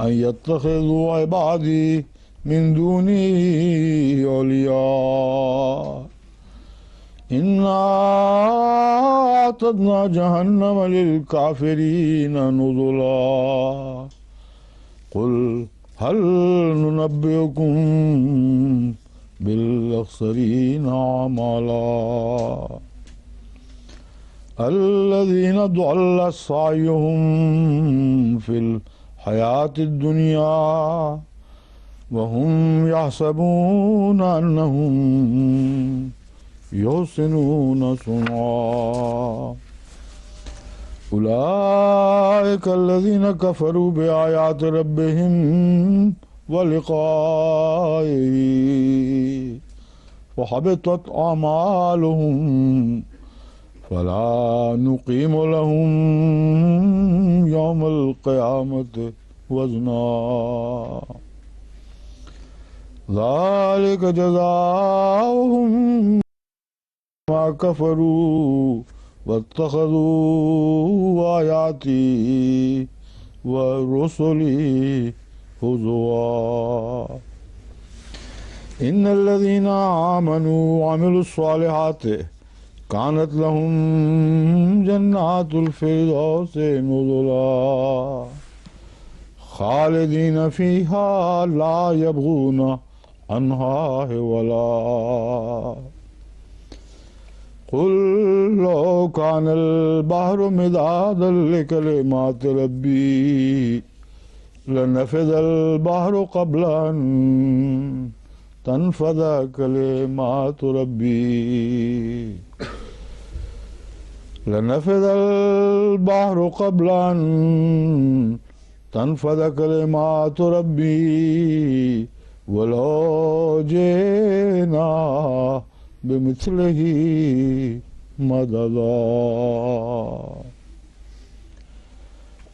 أن يتخذوا عبادي من دوني أولياء إنا أعتدنا جهنم للكافرين نزلا قل هل ننبئكم بالأخسرين أعمالا الذين ضل سعيهم في الحياة الدنيا وهم يحسبون أنهم يحسنون صنعا أولئك الذين كفروا بآيات ربهم ولقائه فحبطت أعمالهم فلا نقيم لهم يوم القيامة وزنا ذلك جزاؤهم ما كفروا واتخذوا آياتي ورسلي هزوا إن الذين آمنوا وعملوا الصالحات كانت لهم جنات الفردوس نزلا خالدين فيها لا يبغون عنها حولا قل لو كان البحر مدادا لكلمات ربي لنفذ البحر قبل أن تنفذ كلمات ربي لنفذ البحر قبل أن تنفذ كلمات ربي ولو جئنا بمثله مددا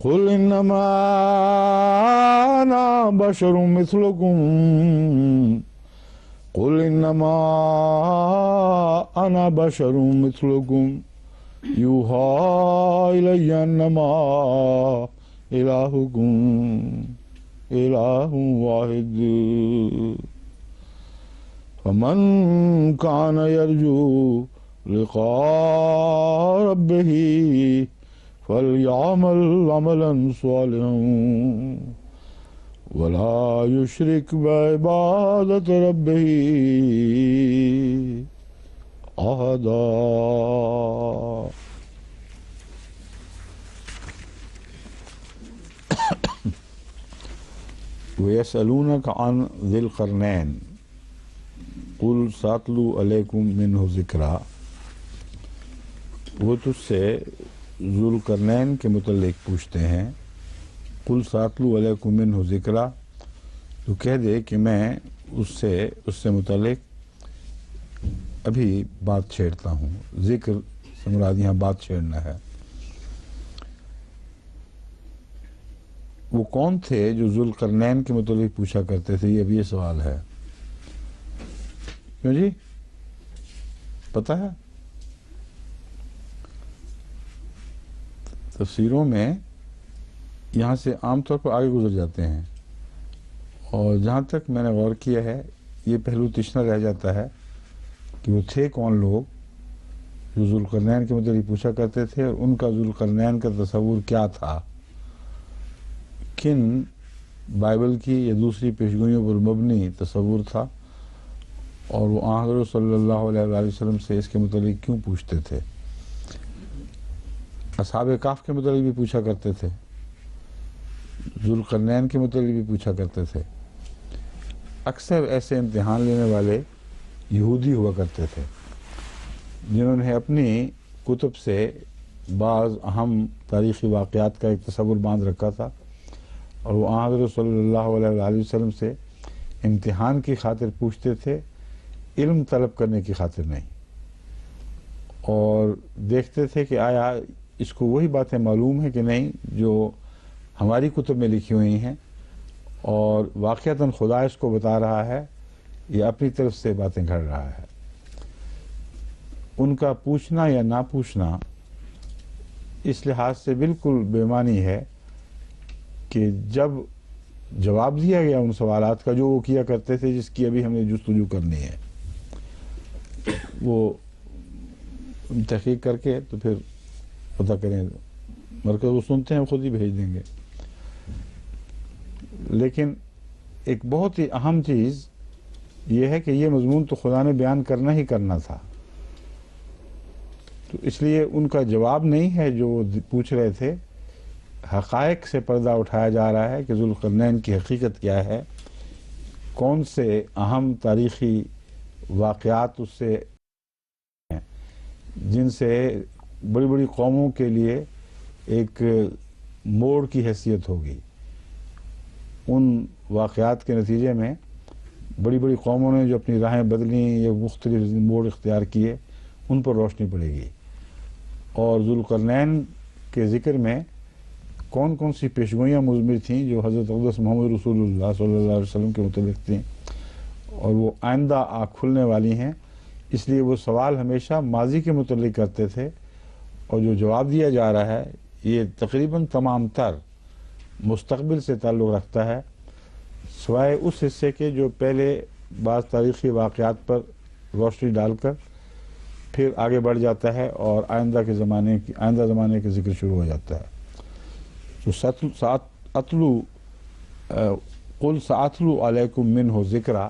قل إنما أنا بشر مثلكم قل إنما أنا بشر مثلكم يوحى إلي أنما إلهكم إله واحد فمن كان يرجو لقاء ربه فليعمل عملا صالحا ولا يشرك بعبادة ربه أحدا. ويسألونك عن ذي القرنين قل ساتلو علیکم منہ ذکرا. وہ تجھ سے ذوالقرنین کے متعلق پوچھتے ہیں. قل ساتلو علیکم منہ ذکرا، تو کہہ دے کہ میں اس سے متعلق ابھی بات چھیڑتا ہوں. ذکر سے مراد یہاں بات چھیڑنا ہے. وہ کون تھے جو ذوالقرنین کے متعلق پوچھا کرتے تھے؟ یہ ابھی یہ سوال ہے. کیوں جی پتہ ہے؟ تفسیروں میں یہاں سے عام طور پر آگے گزر جاتے ہیں، اور جہاں تک میں نے غور کیا ہے یہ پہلو تشنا رہ جاتا ہے کہ وہ تھے کون لوگ جو ذوالقرنین کے متعلق پوچھا کرتے تھے، اور ان کا ذوالقرنین کا تصور کیا تھا، کن بائبل کی یا دوسری پیشگوئیوں پر مبنی تصور تھا، اور وہ آن حضرت صلی اللہ علیہ وآلہ وسلم سے اس کے متعلق کیوں پوچھتے تھے. اصحاب کہف کے متعلق بھی پوچھا کرتے تھے، ذوالقرنین کے متعلق بھی پوچھا کرتے تھے. اکثر ایسے امتحان لینے والے یہودی ہوا کرتے تھے جنہوں نے اپنی کتب سے بعض اہم تاریخی واقعات کا ایک تصور باندھ رکھا تھا، اور وہ آن حضرت صلی اللہ علیہ وآلہ وسلم سے امتحان کی خاطر پوچھتے تھے، علم طلب کرنے کی خاطر نہیں. اور دیکھتے تھے کہ آیا اس کو وہی باتیں معلوم ہیں کہ نہیں جو ہماری کتب میں لکھی ہوئی ہیں، اور واقعتاً خدا اس کو بتا رہا ہے یا اپنی طرف سے باتیں گھڑ رہا ہے. ان کا پوچھنا یا نہ پوچھنا اس لحاظ سے بالکل بے معنی ہے کہ جب جواب دیا گیا ان سوالات کا جو وہ کیا کرتے تھے، جس کی ابھی ہم نے جستجو کرنی ہے. وہ تحقیق کر کے تو پھر پتہ کریں، مرکز وہ سنتے ہیں خود ہی بھیج دیں گے. لیکن ایک بہت ہی اہم چیز یہ ہے کہ یہ مضمون تو خدا نے بیان کرنا ہی کرنا تھا، تو اس لیے ان کا جواب نہیں ہے جو وہ پوچھ رہے تھے. حقائق سے پردہ اٹھایا جا رہا ہے کہ ذوالقرنین کی حقیقت کیا ہے، کون سے اہم تاریخی واقعات اس سے ہیں جن سے بڑی بڑی قوموں کے لیے ایک موڑ کی حیثیت ہوگی. ان واقعات کے نتیجے میں بڑی بڑی قوموں نے جو اپنی راہیں بدلیں یا مختلف موڑ اختیار کیے، ان پر روشنی پڑے گی. اور ذوالقرنین کے ذکر میں کون کون سی پیشگوئیاں مضمر تھیں جو حضرت اقدس محمد رسول اللہ صلی اللہ علیہ وسلم کے متعلق تھیں، اور وہ آئندہ کھلنے والی ہیں. اس لیے وہ سوال ہمیشہ ماضی کے متعلق کرتے تھے، اور جو جواب دیا جا رہا ہے یہ تقریباً تمام تر مستقبل سے تعلق رکھتا ہے، سوائے اس حصے کے جو پہلے بعض تاریخی واقعات پر روشنی ڈال کر پھر آگے بڑھ جاتا ہے اور آئندہ زمانے کے ذکر شروع ہو جاتا ہے. تو قل ساتلو علیکم منہ ذکرہ،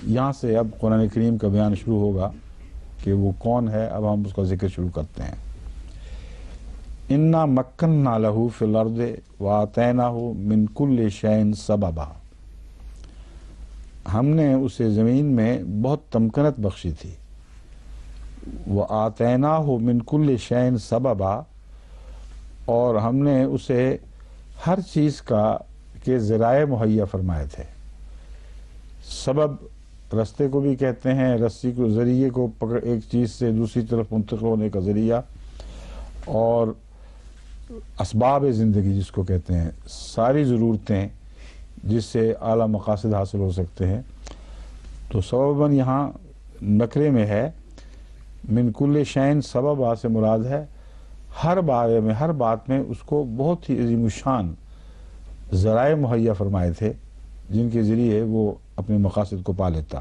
یہاں سے اب قرآن کریم کا بیان شروع ہوگا کہ وہ کون ہے. اب ہم اس کا ذکر شروع کرتے ہیں. انا مکننا لہ فی الارض وآتیناہ من کل شیء سببا، ہم نے اسے زمین میں بہت تمکنت بخشی تھی. وآتیناہ من کل شیء سببا، اور ہم نے اسے ہر چیز کے ذرائع مہیا فرمائے تھے. سبب رستے کو بھی کہتے ہیں، رسی کو، ذریعے کو پکڑ ایک چیز سے دوسری طرف منتقل ہونے کا ذریعہ، اور اسباب زندگی جس کو کہتے ہیں، ساری ضرورتیں جس سے اعلیٰ مقاصد حاصل ہو سکتے ہیں. تو سبباً یہاں نکرے میں ہے. من کل شیء سببا سے مراد ہے ہر بات میں اس کو بہت ہی عظیم الشان ذرائع مہیا فرمائے تھے جن کے ذریعے وہ اپنے مقاصد کو پا لیتا.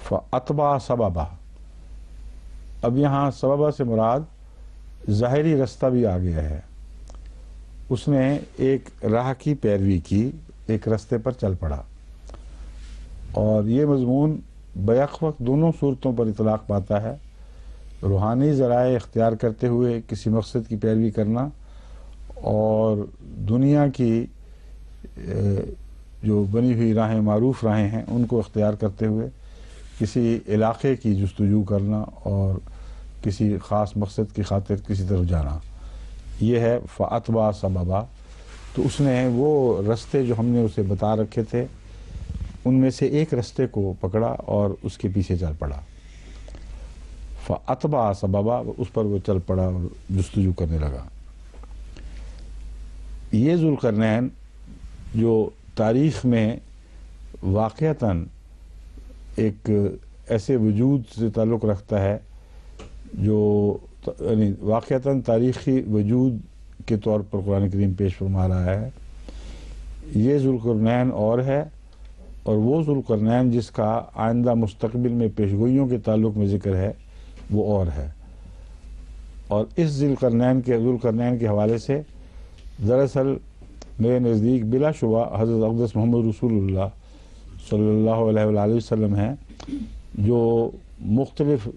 فَأَتْبَعَ سَبَبًا، اب یہاں سببہ سے مراد ظاہری رستہ بھی آ گیا ہے. اس نے ایک راہ کی پیروی کی، ایک رستے پر چل پڑا. اور یہ مضمون بیک وقت دونوں صورتوں پر اطلاق پاتا ہے. روحانی ذرائع اختیار کرتے ہوئے کسی مقصد کی پیروی کرنا، اور دنیا کی جو بنی ہوئی راہیں، معروف راہیں ہیں، ان کو اختیار کرتے ہوئے کسی علاقے کی جستجو کرنا اور کسی خاص مقصد کی خاطر کسی طرف جانا. یہ ہے فَأَتْبَعَ سَبَبًا. تو اس نے وہ رستے جو ہم نے اسے بتا رکھے تھے ان میں سے ایک رستے کو پکڑا اور اس کے پیچھے چل پڑا. فَأَتْبَعَ سَبَبًا، اس پر وہ چل پڑا اور جستجو کرنے لگا. یہ ذوالقرنین جو تاریخ میں واقعتاً ایک ایسے وجود سے تعلق رکھتا ہے جو یعنی واقعتاً تاریخی وجود کے طور پر قرآن کریم پیش فرما رہا ہے. یہ ذوالقرنین اور ہے، اور وہ ذوالقرنین جس کا آئندہ مستقبل میں پیشگوئیوں کے تعلق میں ذکر ہے وہ اور ہے. اور اس ذوالقرنین کے حوالے سے دراصل میرے نزدیک بلا شبہ حضرت اقدس محمد رسول اللہ صلی اللہ علیہ وآلہ وسلم ہیں، جو مختلف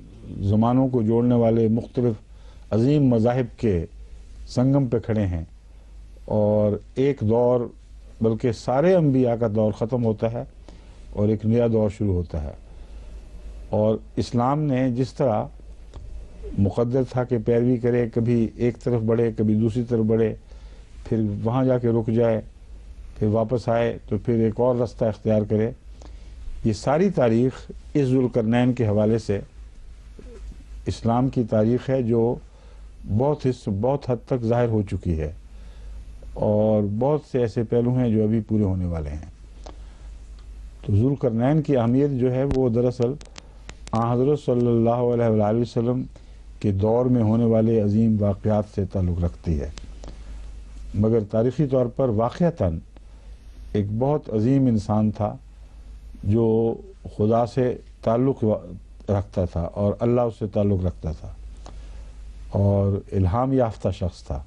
زمانوں کو جوڑنے والے مختلف عظیم مذاہب کے سنگم پہ کھڑے ہیں. اور ایک دور، بلکہ سارے انبیاء کا دور ختم ہوتا ہے اور ایک نیا دور شروع ہوتا ہے. اور اسلام نے جس طرح مقدر تھا کہ پیروی کرے، کبھی ایک طرف بڑھے کبھی دوسری طرف بڑھے، پھر وہاں جا کے رک جائے، پھر واپس آئے تو پھر ایک اور رستہ اختیار کرے. یہ ساری تاریخ اس ذوالقرنین کے حوالے سے اسلام کی تاریخ ہے جو بہت حد تک ظاہر ہو چکی ہے، اور بہت سے ایسے پہلو ہیں جو ابھی پورے ہونے والے ہیں. تو ذوالقرنین کی اہمیت جو ہے وہ دراصل حضرت صلی اللہ علیہ وآلہ وسلم کے دور میں ہونے والے عظیم واقعات سے تعلق رکھتی ہے. مگر تاریخی طور پر واقعتاً ایک بہت عظیم انسان تھا جو خدا سے تعلق رکھتا تھا اور اللہ اس سے تعلق رکھتا تھا اور الہام یافتہ شخص تھا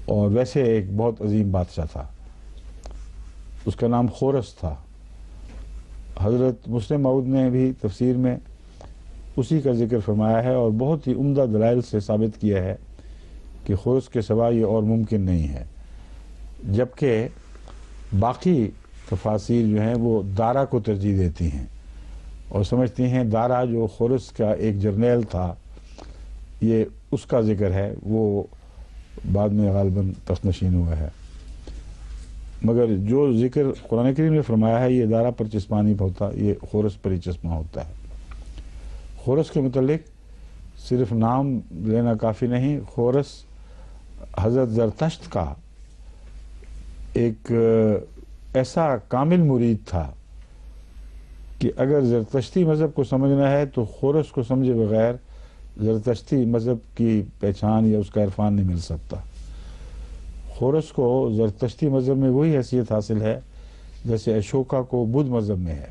اور ویسے ایک بہت عظیم بادشاہ تھا. اس کا نام خورس تھا. حضرت مسلم موعود نے بھی تفسیر میں اسی کا ذکر فرمایا ہے اور بہت ہی عمدہ دلائل سے ثابت کیا ہے کہ خورس کے سوا یہ اور ممکن نہیں ہے، جبکہ باقی تفاسیر جو ہیں وہ دارا کو ترجیح دیتی ہیں اور سمجھتی ہیں دارا جو خورس کا ایک جرنیل تھا، یہ اس کا ذکر ہے، وہ بعد میں غالباً تخت نشین ہوا ہے. مگر جو ذکر قرآن کریم نے فرمایا ہے یہ دارا پر چشمہ نہیں ہوتا، یہ خورس پر ہی چشمہ ہوتا ہے. خورس کے متعلق صرف نام لینا کافی نہیں، خورس حضرت زرتشت کا ایک ایسا کامل مرید تھا کہ اگر زرتشتی مذہب کو سمجھنا ہے تو خورس کو سمجھے بغیر زرتشتی مذہب کی پہچان یا اس کا عرفان نہیں مل سکتا. خورس کو زرتشتی مذہب میں وہی حیثیت حاصل ہے جیسے اشوکا کو بدھ مذہب میں ہے.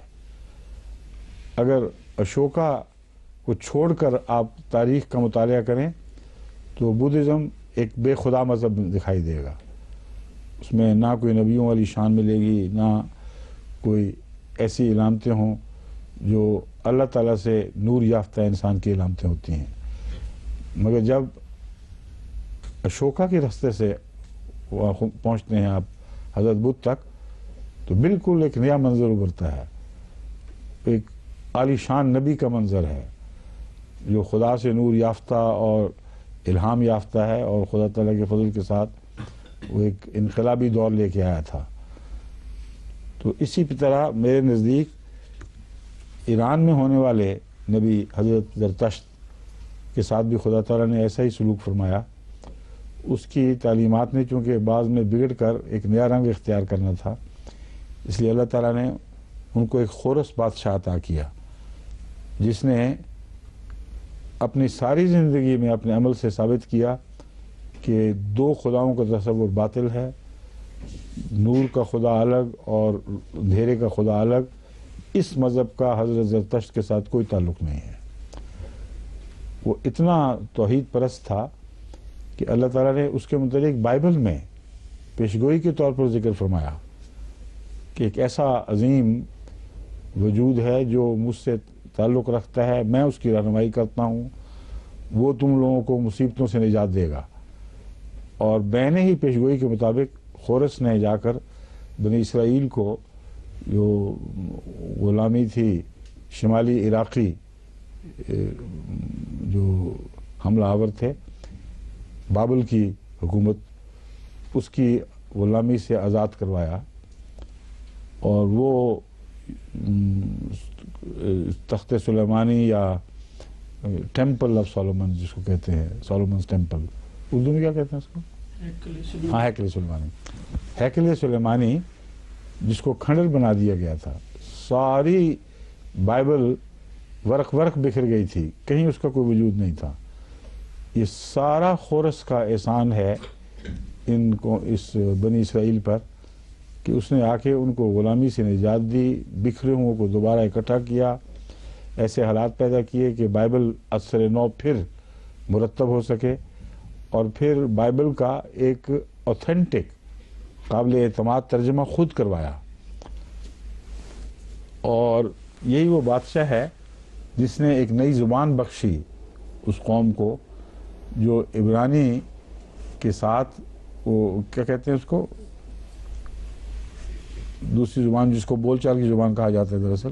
اگر اشوکا کو چھوڑ کر آپ تاریخ کا مطالعہ کریں تو بدھزم ایک بے خدا مذہب دکھائی دے گا. اس میں نہ کوئی نبیوں والی شان ملے گی، نہ کوئی ایسی علامتیں ہوں جو اللہ تعالیٰ سے نور یافتہ انسان کی علامتیں ہوتی ہیں. مگر جب اشوکا کے راستے سے پہنچتے ہیں آپ حضرت بدھ تک تو بالکل ایک نیا منظر ابھرتا ہے. ایک عالی شان نبی کا منظر ہے جو خدا سے نور یافتہ اور الہام یافتہ ہے اور خدا تعالیٰ کے فضل کے ساتھ وہ ایک انقلابی دور لے کے آیا تھا. تو اسی طرح میرے نزدیک ایران میں ہونے والے نبی حضرت زرتشت کے ساتھ بھی خدا تعالیٰ نے ایسا ہی سلوک فرمایا. اس کی تعلیمات نے چونکہ بعض میں بگڑ کر ایک نیا رنگ اختیار کرنا تھا، اس لیے اللہ تعالیٰ نے ان کو ایک خورس بادشاہ عطا کیا جس نے اپنی ساری زندگی میں اپنے عمل سے ثابت کیا کہ دو خداؤں کا تصور باطل ہے، نور کا خدا الگ اور اندھیرے کا خدا الگ. اس مذہب کا حضرت زرتشت کے ساتھ کوئی تعلق نہیں ہے. وہ اتنا توحید پرست تھا کہ اللہ تعالیٰ نے اس کے متعلق بائبل میں پیشگوئی کے طور پر ذکر فرمایا کہ ایک ایسا عظیم وجود ہے جو مجھ سے تعلق رکھتا ہے، میں اس کی رہنمائی کرتا ہوں، وہ تم لوگوں کو مصیبتوں سے نجات دے گا. اور میں ہی پیشگوئی کے مطابق خورس نے جا کر بنی اسرائیل کو جو غلامی تھی شمالی عراقی جو حملہ آور تھے بابل کی حکومت، اس کی غلامی سے آزاد کروایا اور وہ تخت سلیمانی یا ٹیمپل آف سولومن جس کو کہتے ہیں، سولومنز ٹیمپل، اردو میں کیا کہتے ہیں اس کو؟ ہاں، ہیکل سلیمانی. ہیکل سلیمانی جس کو کھنڈر بنا دیا گیا تھا. ساری بائبل ورق بکھر گئی تھی، کہیں اس کا کوئی وجود نہیں تھا. یہ سارا خورس کا احسان ہے ان کو، اس بنی اسرائیل پر، کہ اس نے آ کے ان کو غلامی سے نجات دی، بکھرے ہوں کو دوبارہ اکٹھا کیا، ایسے حالات پیدا کیے کہ بائبل اثر نو پھر مرتب ہو سکے اور پھر بائبل کا ایک اوتھینٹک قابل اعتماد ترجمہ خود کروایا. اور یہی وہ بادشاہ ہے جس نے ایک نئی زبان بخشی اس قوم کو جو عبرانی کے ساتھ، وہ کیا کہتے ہیں اس کو، دوسری زبان جس کو بول چال کی زبان کہا جاتا ہے دراصل،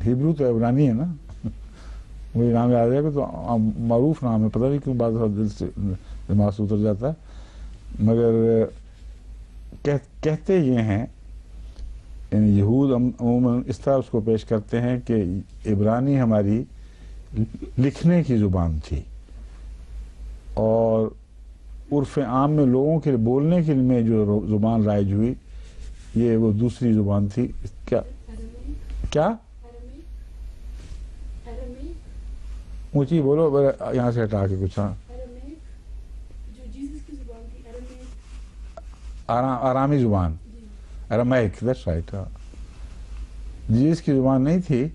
ہیبرو تو عبرانی ہے نا. مجھے نام یاد ہے کہ تو معروف نام ہے، پتہ نہیں کیوں بعض دل سے دماغ سے اتر جاتا ہے. مگر کہتے یہ ہیں، یعنی یہود عموماً اس طرح اس کو پیش کرتے ہیں کہ عبرانی ہماری لکھنے کی زبان تھی اور عرف عام میں لوگوں کے بولنے کے میں جو زبان رائج ہوئی یہ وہ دوسری زبان تھی. کیا اونچی بولو یہاں سے ہٹا کے کچھ. ہاں، آرامی زبان، ارامائک، دیٹس رائٹ. جیسس کی زبان نہیں تھی،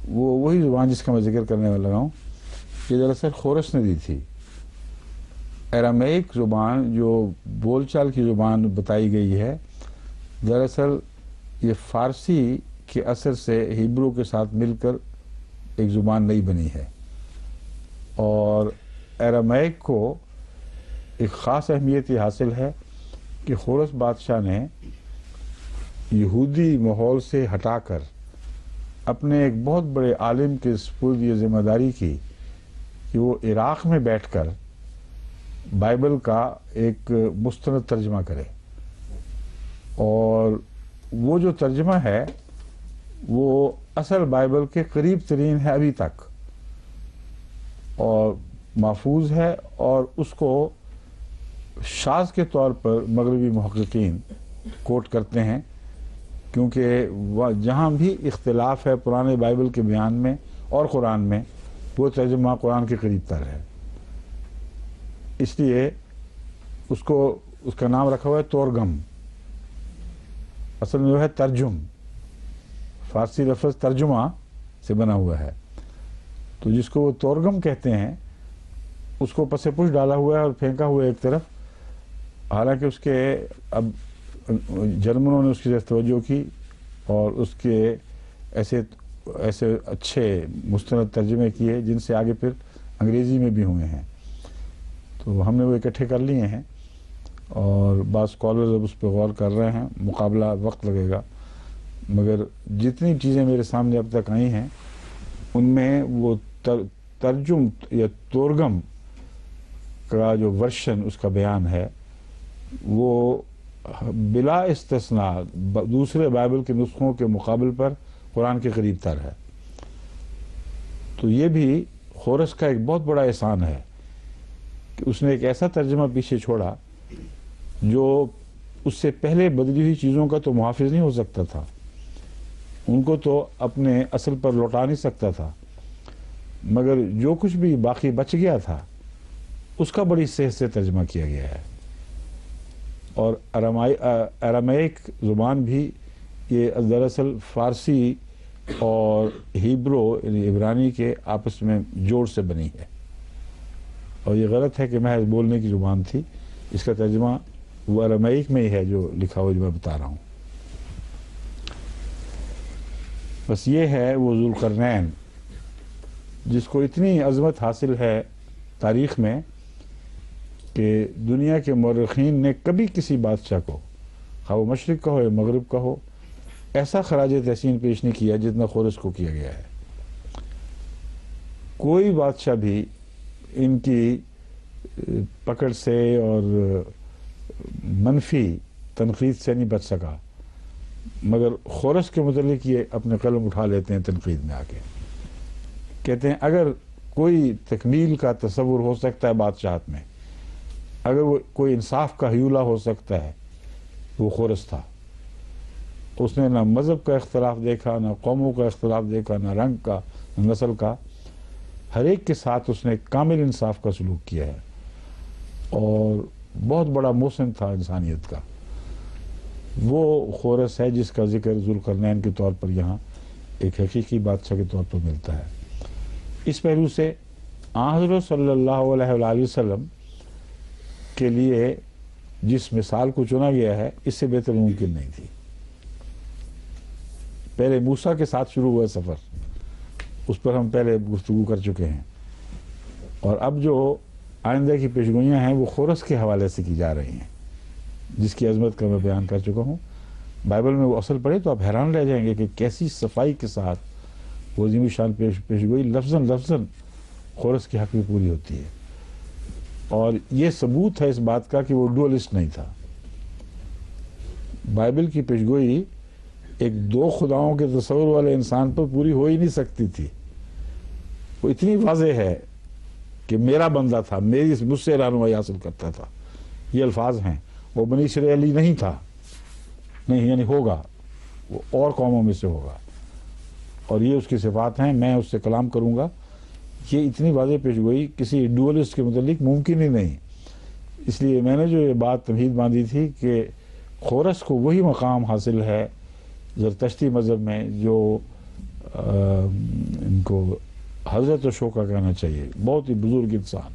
وہ وہی زبان جس کا میں ذکر کرنے والا ہوں کہ دراصل خورس نے دی تھی. ارامائک زبان جو بول چال کی زبان بتائی گئی ہے، دراصل یہ فارسی کے اثر سے ہیبرو کے ساتھ مل کر ایک زبان نئی بنی ہے. اور ارامائک کو ایک خاص اہمیت یہ حاصل ہے کہ خورس بادشاہ نے یہودی ماحول سے ہٹا کر اپنے ایک بہت بڑے عالم کے سپرد یہ ذمہ داری کی کہ وہ عراق میں بیٹھ کر بائبل کا ایک مستند ترجمہ کرے. اور وہ جو ترجمہ ہے وہ اصل بائبل کے قریب ترین ہے ابھی تک، اور محفوظ ہے، اور اس کو شاذ کے طور پر مغربی محققین کوٹ کرتے ہیں، کیونکہ جہاں بھی اختلاف ہے پرانے بائبل کے بیان میں اور قرآن میں، وہ ترجمہ قرآن کے قریب تر ہے. اس لیے اس کا نام رکھا ہوا ہے تورگم. اصل میں جو ہے ترجم، فارسی لفظ ترجمہ سے بنا ہوا ہے، تو جس کو وہ تورگم کہتے ہیں اس کو پس پش ڈالا ہوا ہے اور پھینکا ہوا ہے ایک طرف. حالانکہ اس کے اب جرمنوں نے اس کی توجہ کی اور اس کے ایسے اچھے مستند ترجمے کیے جن سے آگے پھر انگریزی میں بھی ہوئے ہیں. تو ہم نے وہ اکٹھے کر لیے ہیں اور بعض اسکالرز اب اس پہ غور کر رہے ہیں. مقابلہ وقت لگے گا، مگر جتنی چیزیں میرے سامنے اب تک آئی ہیں ان میں وہ ترجم یا تورگم کا جو ورشن اس کا بیان ہے وہ بلا استثناء دوسرے بائبل کے نسخوں کے مقابل پر قرآن کے قریب تر ہے. تو یہ بھی خورس کا ایک بہت بڑا احسان ہے کہ اس نے ایک ایسا ترجمہ پیچھے چھوڑا جو اس سے پہلے بدلی ہوئی چیزوں کا تو محافظ نہیں ہو سکتا تھا، ان کو تو اپنے اصل پر لوٹا نہیں سکتا تھا، مگر جو کچھ بھی باقی بچ گیا تھا اس کا بڑی صحت سے ترجمہ کیا گیا ہے. اور ارامائک زبان بھی یہ دراصل فارسی اور ہیبرو یعنی عبرانی کے آپس میں جوڑ سے بنی ہے، اور یہ غلط ہے کہ محض بولنے کی زبان تھی. اس کا ترجمہ وہ ارامائک میں ہی ہے جو لکھا ہوا جو میں بتا رہا ہوں. بس یہ ہے وہ ذوالقرنین جس کو اتنی عظمت حاصل ہے تاریخ میں کہ دنیا کے مورخین نے کبھی کسی بادشاہ کو، خواہ وہ مشرق کا ہو یا مغرب کا ہو، ایسا خراج تحسین پیش نہیں کیا جتنا خورس کو کیا گیا ہے. کوئی بادشاہ بھی ان کی پکڑ سے اور منفی تنقید سے نہیں بچ سکا، مگر خورس کے متعلق یہ اپنے قلم اٹھا لیتے ہیں تنقید میں آ کے. کہتے ہیں اگر کوئی تکمیل کا تصور ہو سکتا ہے بادشاہت میں، اگر وہ کوئی انصاف کا حیولہ ہو سکتا ہے، وہ خورس تھا. اس نے نہ مذہب کا اختلاف دیکھا، نہ قوموں کا اختلاف دیکھا، نہ رنگ کا، نہ نسل کا. ہر ایک کے ساتھ اس نے کامل انصاف کا سلوک کیا ہے اور بہت بڑا محسن تھا انسانیت کا. وہ خورس ہے جس کا ذکر ذوالقرنین کے طور پر یہاں ایک حقیقی بادشاہ کے طور پر ملتا ہے. اس پہلو سے حضرت صلی اللہ علیہ وآلہ وسلم کے لیے جس مثال کو چنا گیا ہے اس سے بہتر ممکن نہیں تھی. پہلے موسیٰ کے ساتھ شروع ہوا سفر، اس پر ہم پہلے گفتگو کر چکے ہیں، اور اب جو آئندہ کی پیشگوئیاں ہیں وہ خورس کے حوالے سے کی جا رہی ہیں جس کی عظمت کا میں بیان کر چکا ہوں. بائبل میں وہ اصل پڑھے تو آپ حیران رہ جائیں گے کہ کیسی صفائی کے ساتھ وہ عظیم شان پیشگوئی لفظاً خورس کے حق میں پوری ہوتی ہے. اور یہ ثبوت ہے اس بات کا کہ وہ ڈوئلسٹ نہیں تھا. بائبل کی پیشگوئی ایک دو خداؤں کے تصور والے انسان پر پوری ہو ہی نہیں سکتی تھی. وہ اتنی واضح ہے کہ میرا بندہ تھا، مجھ سے رہنمائی حاصل کرتا تھا، یہ الفاظ ہیں. وہ بنی اسرائیلی نہیں تھا، نہیں یعنی ہوگا، وہ اور قوموں میں سے ہوگا، اور یہ اس کی صفات ہیں، میں اس سے کلام کروں گا. یہ اتنی واضح پیشگوئی کسی ڈوئلسٹ کے متعلق ممکن ہی نہیں اس لیے میں نے جو یہ بات تمہید باندھی تھی کہ خورس کو وہی مقام حاصل ہے زرتشتی مذہب میں جو ان کو حضرت اشوکا کہنا چاہیے، بہت ہی بزرگ انسان،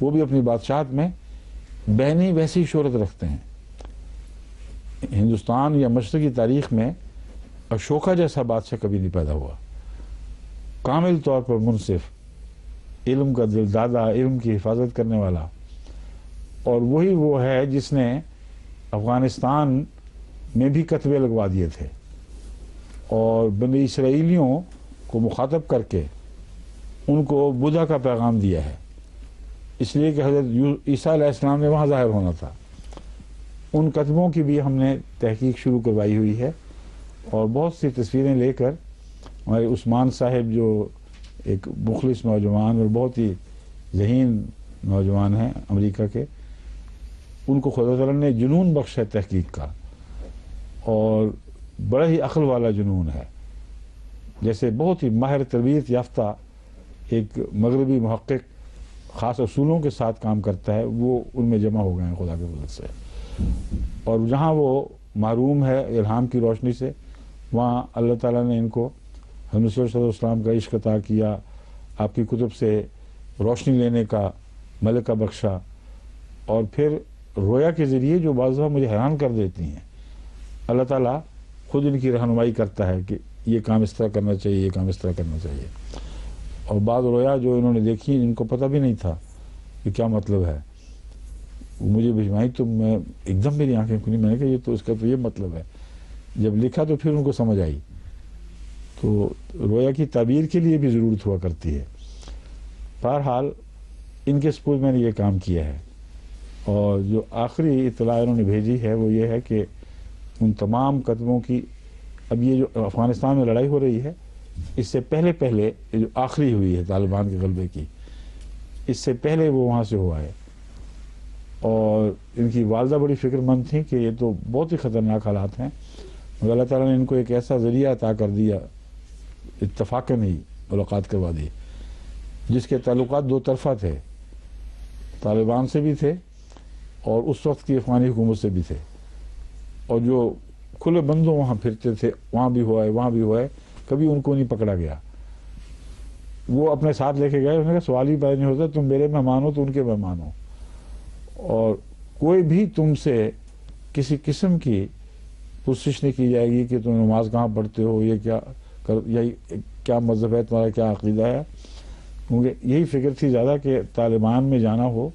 وہ بھی اپنی بادشاہت میں بہنی ویسی شہرت رکھتے ہیں۔ ہندوستان یا مشرقی تاریخ میں اشوکا جیسا بادشاہ کبھی نہیں پیدا ہوا، کامل طور پر منصف، علم کا دل دادا، علم کی حفاظت کرنے والا، اور وہی وہ ہے جس نے افغانستان میں بھی کتبے لگوا دیے تھے اور بنی اسرائیلیوں کو مخاطب کر کے ان کو بدھا کا پیغام دیا ہے، اس لیے کہ حضرت عیسیٰ علیہ السلام نے وہاں ظاہر ہونا تھا۔ ان کتبوں کی بھی ہم نے تحقیق شروع کروائی ہوئی ہے اور بہت سی تصویریں لے کر ہمارے عثمان صاحب جو ایک مخلص نوجوان اور بہت ہی ذہین نوجوان ہیں امریکہ کے، ان کو خدا تعالیٰ نے جنون بخش ہے تحقیق کا، اور بڑا ہی عقل والا جنون ہے، جیسے بہت ہی ماہر تربیت یافتہ ایک مغربی محقق خاص اصولوں کے ساتھ کام کرتا ہے، وہ ان میں جمع ہو گئے ہیں خدا کے فضل سے، اور جہاں وہ محروم ہے الہام کی روشنی سے، وہاں اللہ تعالیٰ نے ان کو حضرت صلی اللہ علیہ وسلم کا عشق عطا کیا، آپ کی کتب سے روشنی لینے کا ملکہ بخشا، اور پھر رویا کے ذریعے جو بعض دفعہ مجھے حیران کر دیتی ہیں، اللہ تعالیٰ خود ان کی رہنمائی کرتا ہے کہ یہ کام اس طرح کرنا چاہیے، یہ کام اس طرح کرنا چاہیے، اور بعض رویا جو انہوں نے دیکھی ان کو پتہ بھی نہیں تھا کہ کیا مطلب ہے، مجھے بھجوائی تو میں ایک دم میری آنکھیں کھلی، میں نے کہا یہ تو اس کا تو یہ مطلب ہے، جب لکھا تو پھر ان کو سمجھ آئی۔ تو رویا کی تعبیر کے لیے بھی ضرورت ہوا کرتی ہے۔ بہرحال ان کے سپرد میں نے یہ کام کیا ہے، اور جو آخری اطلاع انہوں نے بھیجی ہے وہ یہ ہے کہ ان تمام کتبوں کی، اب یہ جو افغانستان میں لڑائی ہو رہی ہے اس سے پہلے جو آخری ہوئی ہے طالبان کے غلبے کی، اس سے پہلے وہ وہاں سے ہوا ہے، اور ان کی والدہ بڑی فکر مند تھیں کہ یہ تو بہت ہی خطرناک حالات ہیں، مگر اللہ تعالیٰ نے ان کو ایک ایسا ذریعہ عطا کر دیا، اتفاقاً ہی ملاقات کروا دی، جس کے تعلقات دو طرفہ تھے، طالبان سے بھی تھے اور اس وقت کی افغانی حکومت سے بھی تھے، اور جو کھلے بندوں وہاں پھرتے تھے، وہاں بھی ہوا ہے وہاں بھی ہوا ہے، کبھی ان کو نہیں پکڑا گیا۔ وہ اپنے ساتھ لے کے گئے، انہوں نے کہا سوال ہی پیدا نہیں ہوتا، تم میرے مہمان ہو تو ان کے مہمان ہو، اور کوئی بھی تم سے کسی قسم کی پرسش نہیں کی جائے گی کہ تم نماز کہاں پڑھتے ہو، یہ کیا مذہب ہے تمہارا، کیا عقیدہ ہے، کیونکہ یہی فکر تھی زیادہ کہ طالبان میں جانا ہو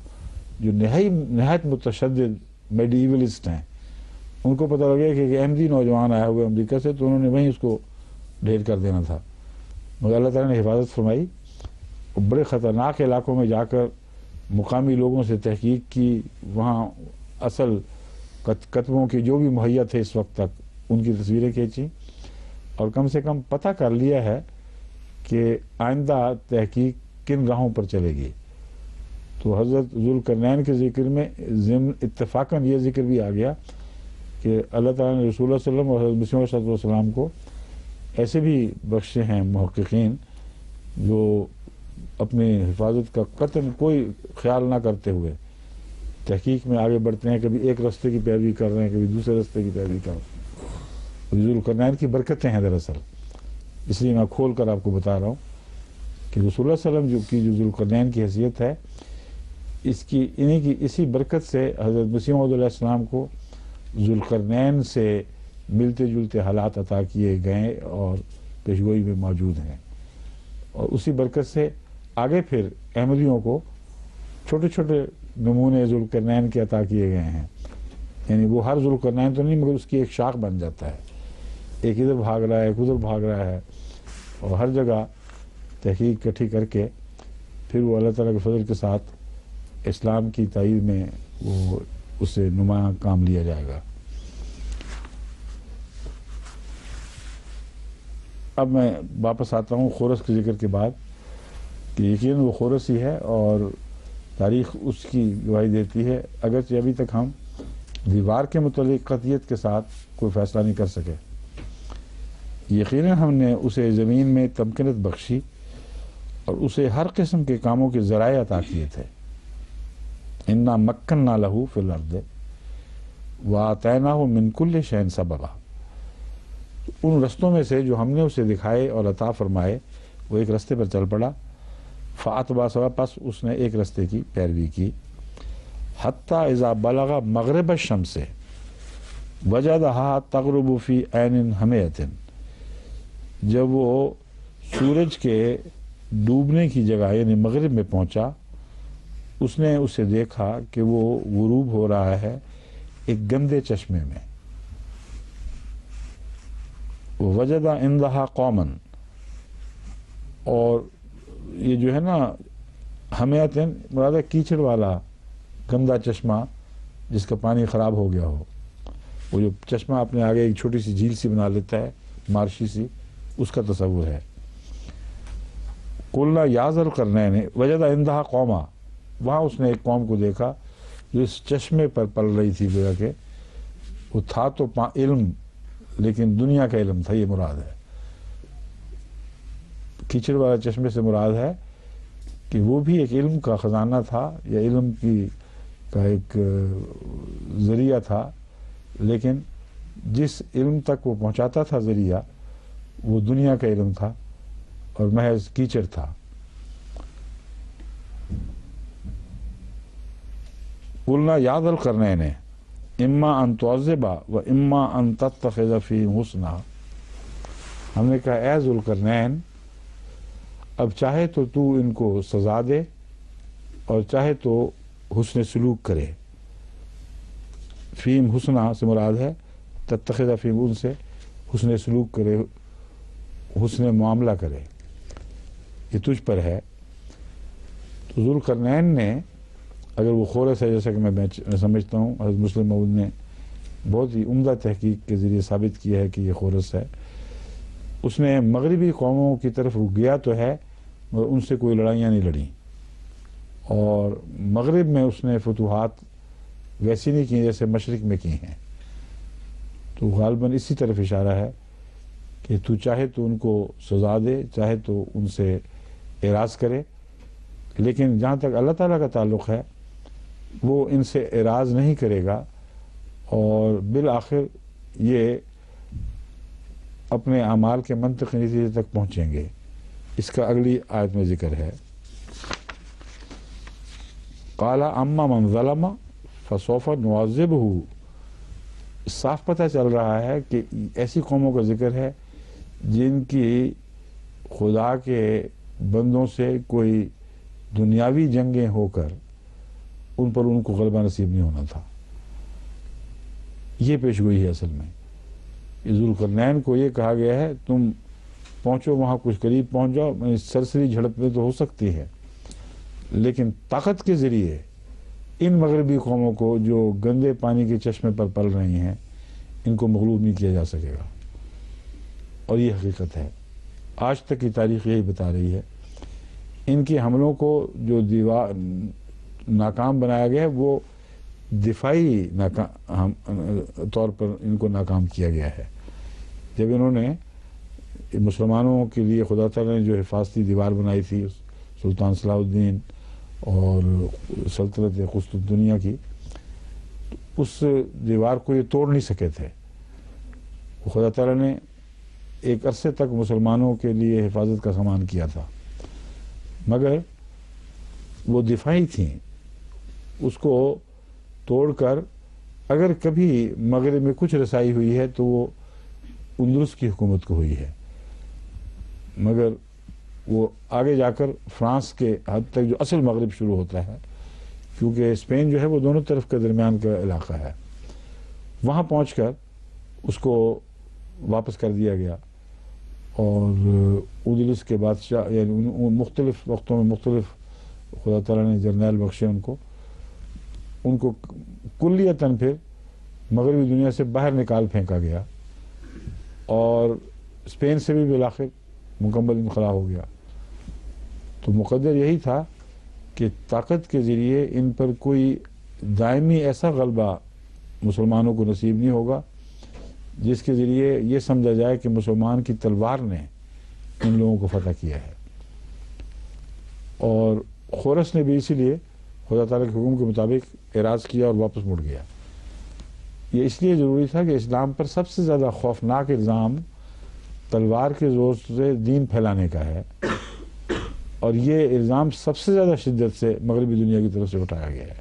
جو نہایت متشدد میڈیولسٹ ہیں، ان کو پتہ لگے کہ احمدی نوجوان آیا ہوئے امریکہ سے، تو انہوں نے وہیں اس کو ڈھیر کر دینا تھا، مگر اللہ تعالیٰ نے حفاظت فرمائی، بڑے خطرناک علاقوں میں جا کر مقامی لوگوں سے تحقیق کی، وہاں اصل کتبوں کی جو بھی مہیا تھے اس وقت تک ان کی تصویریں کھینچیں، اور کم سے کم پتہ کر لیا ہے کہ آئندہ تحقیق کن راہوں پر چلے گی۔ تو حضرت ذوالقرنین کے ذکر میں اتفاقاً یہ ذکر بھی آ گیا کہ اللہ تعالیٰ نے رسول اللہ صلی اللہ علیہ وسلم اور حضرت مسیح علیہ السلام کو ایسے بھی بخشے ہیں محققین جو اپنی حفاظت کا قطعاً کوئی خیال نہ کرتے ہوئے تحقیق میں آگے بڑھتے ہیں، کبھی ایک رستے کی پیروی کر رہے ہیں، کبھی دوسرے رستے کی پیروی کر رہے ہیں۔ ذوالقرنین کی برکتیں ہیں دراصل، اس لیے میں کھول کر آپ کو بتا رہا ہوں کہ رسول اللہ صلی اللہ علیہ وسلم جو ذوالقرنین کی حیثیت ہے، انہی کی اسی برکت سے حضرت مسیح علیہ السلام کو ذوالقرنین سے ملتے جلتے حالات عطا کیے گئے اور پیشگوئی میں موجود ہیں، اور اسی برکت سے آگے پھر احمدیوں کو چھوٹے چھوٹے نمونے ذوالقرنین کے عطا کیے گئے ہیں، یعنی وہ ہر ذوالقرنین تو نہیں مگر اس کی ایک شاخ بن جاتا ہے، ایک ادھر بھاگ رہا ہے ایک ادھر بھاگ رہا ہے، اور ہر جگہ تحقیق اکٹھی کر کے پھر وہ اللہ تعالیٰ کے فضل کے ساتھ اسلام کی تائید میں وہ اسے نمایاں کام لیا جائے گا۔ اب میں واپس آتا ہوں خورس کے ذکر کے بعد کہ یقیناً وہ خورس ہی ہے اور تاریخ اس کی گواہی دیتی ہے، اگرچہ ابھی تک ہم دیوار کے متعلق قطعیت کے ساتھ کوئی فیصلہ نہیں کر سکے۔ یقیناً ہم نے اسے زمین میں تمکنت بخشی اور اسے ہر قسم کے کاموں کے ذرائع عطا کیے تھے، انا مکننا لہو فی الارض وآتیناہ من کل شیء سببا، ان رستوں میں سے جو ہم نے اسے دکھائے اور عطا فرمائے وہ ایک رستے پر چل پڑا، فاتبع سببا، پس اس نے ایک رستے کی پیروی کی، حتی اذا بلغ مغرب الشمس وجدہا تغرب فی عین حمیۃ، جب وہ سورج کے ڈوبنے کی جگہ یعنی مغرب میں پہنچا، اس نے اسے دیکھا کہ وہ غروب ہو رہا ہے ایک گندے چشمے میں، وجد عندہا قوما، اور یہ جو ہے نا حمیۃ مراد ہے کیچڑ والا گندا چشمہ جس کا پانی خراب ہو گیا ہو، وہ جو چشمہ اپنے آگے ایک چھوٹی سی جھیل سی بنا لیتا ہے مارشی سی، اس کا تصور ہے۔ قلنا یا ذا القرنین وجد عندہا قوما، وہاں اس نے ایک قوم کو دیکھا جو اس چشمے پر پل رہی تھی، گویا کہ وہ تھا تو علم لیکن دنیا کا علم تھا، یہ مراد ہے۔ کیچڑ والا چشمے سے مراد ہے کہ وہ بھی ایک علم کا خزانہ تھا یا علم کا ایک ذریعہ تھا، لیکن جس علم تک وہ پہنچاتا تھا ذریعہ وہ دنیا کا علم تھا اور محض کیچڑ تھا۔ قلنا یا ذا القرنین اما ان تعذب و اما ان تتخذ فیہم حسنا، ہم نے کہا اے ذوالقرنین اب چاہے تو تو ان کو سزا دے اور چاہے تو حسن سلوک کرے۔ فیم حسنا سے مراد ہے تتخذ فیم، ان سے حسن سلوک کرے، حسن معاملہ کرے، یہ تجھ پر ہے۔ تو ذوالقرنین نے، اگر وہ خورس ہے جیسا کہ میں سمجھتا ہوں، حضرت مسلم موعود نے بہت ہی عمدہ تحقیق کے ذریعے ثابت کیا ہے کہ یہ خورس ہے، اس نے مغربی قوموں کی طرف گیا تو ہے مگر ان سے کوئی لڑائیاں نہیں لڑیں، اور مغرب میں اس نے فتوحات ویسی نہیں کی جیسے مشرق میں کی ہیں۔ تو غالباً اسی طرف اشارہ ہے کہ تو چاہے تو ان کو سزا دے، چاہے تو ان سے اعراض کرے، لیکن جہاں تک اللہ تعالیٰ کا تعلق ہے وہ ان سے اعراض نہیں کرے گا، اور بالآخر یہ اپنے اعمال کے منطقی نتیجے تک پہنچیں گے۔ اس کا اگلی آیت میں ذکر ہے، قال اما من ظلم فسوف نعذبہ، صاف پتہ چل رہا ہے کہ ایسی قوموں کا ذکر ہے جن کی خدا کے بندوں سے کوئی دنیاوی جنگیں ہو کر ان پر ان کو غلبہ نصیب نہیں ہونا تھا۔ یہ پیشگوئی ہے اصل میں۔ ذوالقرنین کو یہ کہا گیا ہے تم پہنچو وہاں، کچھ قریب پہنچ جاؤ، سرسری جھڑپیں تو ہو سکتی ہے لیکن طاقت کے ذریعے ان مغربی قوموں کو جو گندے پانی کے چشمے پر پل رہی ہیں ان کو مغلوب نہیں کیا جا سکے گا، اور یہ حقیقت ہے۔ آج تک کی تاریخ یہی بتا رہی ہے، ان کے حملوں کو جو ناکام بنایا گیا ہے وہ دفاعی طور پر ان کو ناکام کیا گیا ہے۔ جب انہوں نے مسلمانوں کے لیے خدا تعالیٰ نے جو حفاظتی دیوار بنائی تھی سلطان صلاح الدین اور سلطنت قسط الدنیا کی، اس دیوار کو یہ توڑ نہیں سکے تھے۔ خدا تعالیٰ نے ایک عرصے تک مسلمانوں کے لیے حفاظت کا سامان کیا تھا، مگر وہ دفاعی تھیں، اس کو توڑ کر اگر کبھی مغرب میں کچھ رسائی ہوئی ہے تو وہ اندلس کی حکومت کو ہوئی ہے، مگر وہ آگے جا کر فرانس کے حد تک جو اصل مغرب شروع ہوتا ہے، کیونکہ اسپین جو ہے وہ دونوں طرف کے درمیان کا علاقہ ہے، وہاں پہنچ کر اس کو واپس کر دیا گیا، اور اندلس کے بادشاہ یعنی مختلف وقتوں میں مختلف خدا تعالیٰ نے جرنیل بخشے ان کو کلیتاً پھر مغربی دنیا سے باہر نکال پھینکا گیا، اور اسپین سے بھی بالآخر مکمل انخلا ہو گیا۔ تو مقدر یہی تھا کہ طاقت کے ذریعے ان پر کوئی دائمی ایسا غلبہ مسلمانوں کو نصیب نہیں ہوگا جس کے ذریعے یہ سمجھا جائے کہ مسلمان کی تلوار نے ان لوگوں کو فتح کیا ہے۔ اور خورس نے بھی اسی لیے خدا تعالیٰ کے حکم کے مطابق اعراض کیا اور واپس مڑ گیا۔ یہ اس لیے ضروری تھا کہ اسلام پر سب سے زیادہ خوفناک الزام تلوار کے زور سے دین پھیلانے کا ہے، اور یہ الزام سب سے زیادہ شدت سے مغربی دنیا کی طرف سے اٹھایا گیا ہے۔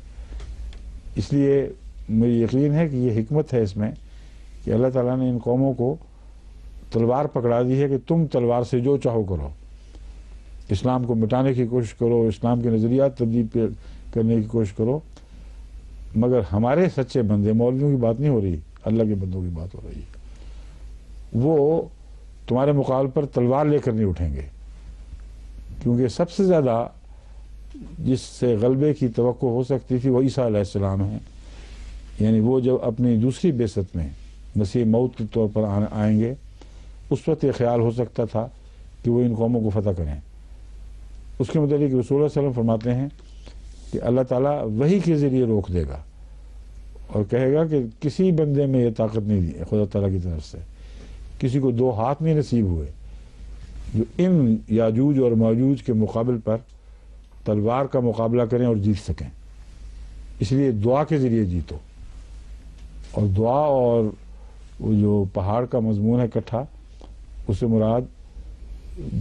اس لیے مجھے یقین ہے کہ یہ حکمت ہے اس میں کہ اللہ تعالیٰ نے ان قوموں کو تلوار پکڑا دی ہے کہ تم تلوار سے جو چاہو کرو، اسلام کو مٹانے کی کوشش کرو، اسلام کے نظریات تبدیل کرنے کی کوشش کرو، مگر ہمارے سچے بندے، مولویوں کی بات نہیں ہو رہی، اللہ کے بندوں کی بات ہو رہی ہے، وہ تمہارے مقابل پر تلوار لے کر نہیں اٹھیں گے، کیونکہ سب سے زیادہ جس سے غلبے کی توقع ہو سکتی تھی وہ عیسیٰ علیہ السلام ہیں۔ یعنی وہ جب اپنی دوسری بعثت میں مسیح موت کے طور پر آئیں گے، اس وقت یہ خیال ہو سکتا تھا کہ وہ ان قوموں کو فتح کریں۔ اس کے متعلق رسول اللہ صلی اللہ علیہ وسلم فرماتے ہیں کہ اللہ تعالیٰ وحی کے ذریعے روک دے گا اور کہے گا کہ کسی بندے میں یہ طاقت نہیں دی خدا تعالیٰ کی طرف سے، کسی کو دو ہاتھ نہیں نصیب ہوئے جو ان یاجوج اور ماجوج کے مقابل پر تلوار کا مقابلہ کریں اور جیت سکیں۔ اس لیے دعا کے ذریعے جیتو، اور دعا اور وہ جو پہاڑ کا مضمون ہے اکٹھا، اس سے مراد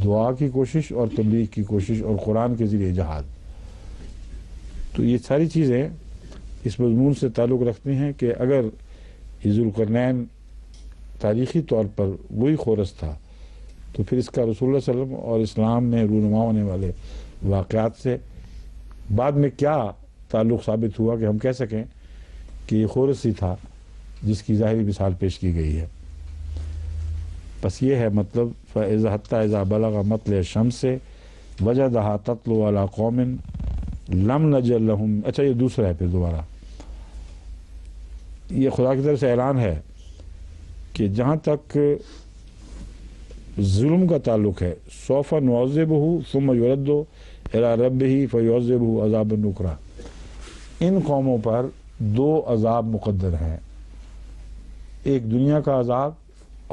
دعا کی کوشش اور تبلیغ کی کوشش اور قرآن کے ذریعے جہاد۔ تو یہ ساری چیزیں اس مضمون سے تعلق رکھتی ہیں کہ اگر ذوالقرنین تاریخی طور پر وہی خورس تھا تو پھر اس کا رسول اللہ صلی اللہ علیہ وسلم اور اسلام میں رونما ہونے والے واقعات سے بعد میں کیا تعلق ثابت ہوا کہ ہم کہہ سکیں کہ یہ خورس ہی تھا جس کی ظاہری مثال پیش کی گئی ہے۔ بس یہ ہے مطلب فَإِذَا حَتَّى إِذَا بَلَغَ مَطْلِعَ الشَّمْسِ وَجَدَهَا تَطْلُعُ عَلَىٰ قَوْمٍ لَمْ نَجْعَل لَهُمْ، اچھا یہ دوسرا ہے، پھر دوبارہ یہ خدا کی طرف سے اعلان ہے کہ جہاں تک ظلم کا تعلق ہے، سوف نعذبہ ثم یرد الی ربہ فیعذبہ عذابا نکرا، ان قوموں پر دو عذاب مقدر ہیں، ایک دنیا کا عذاب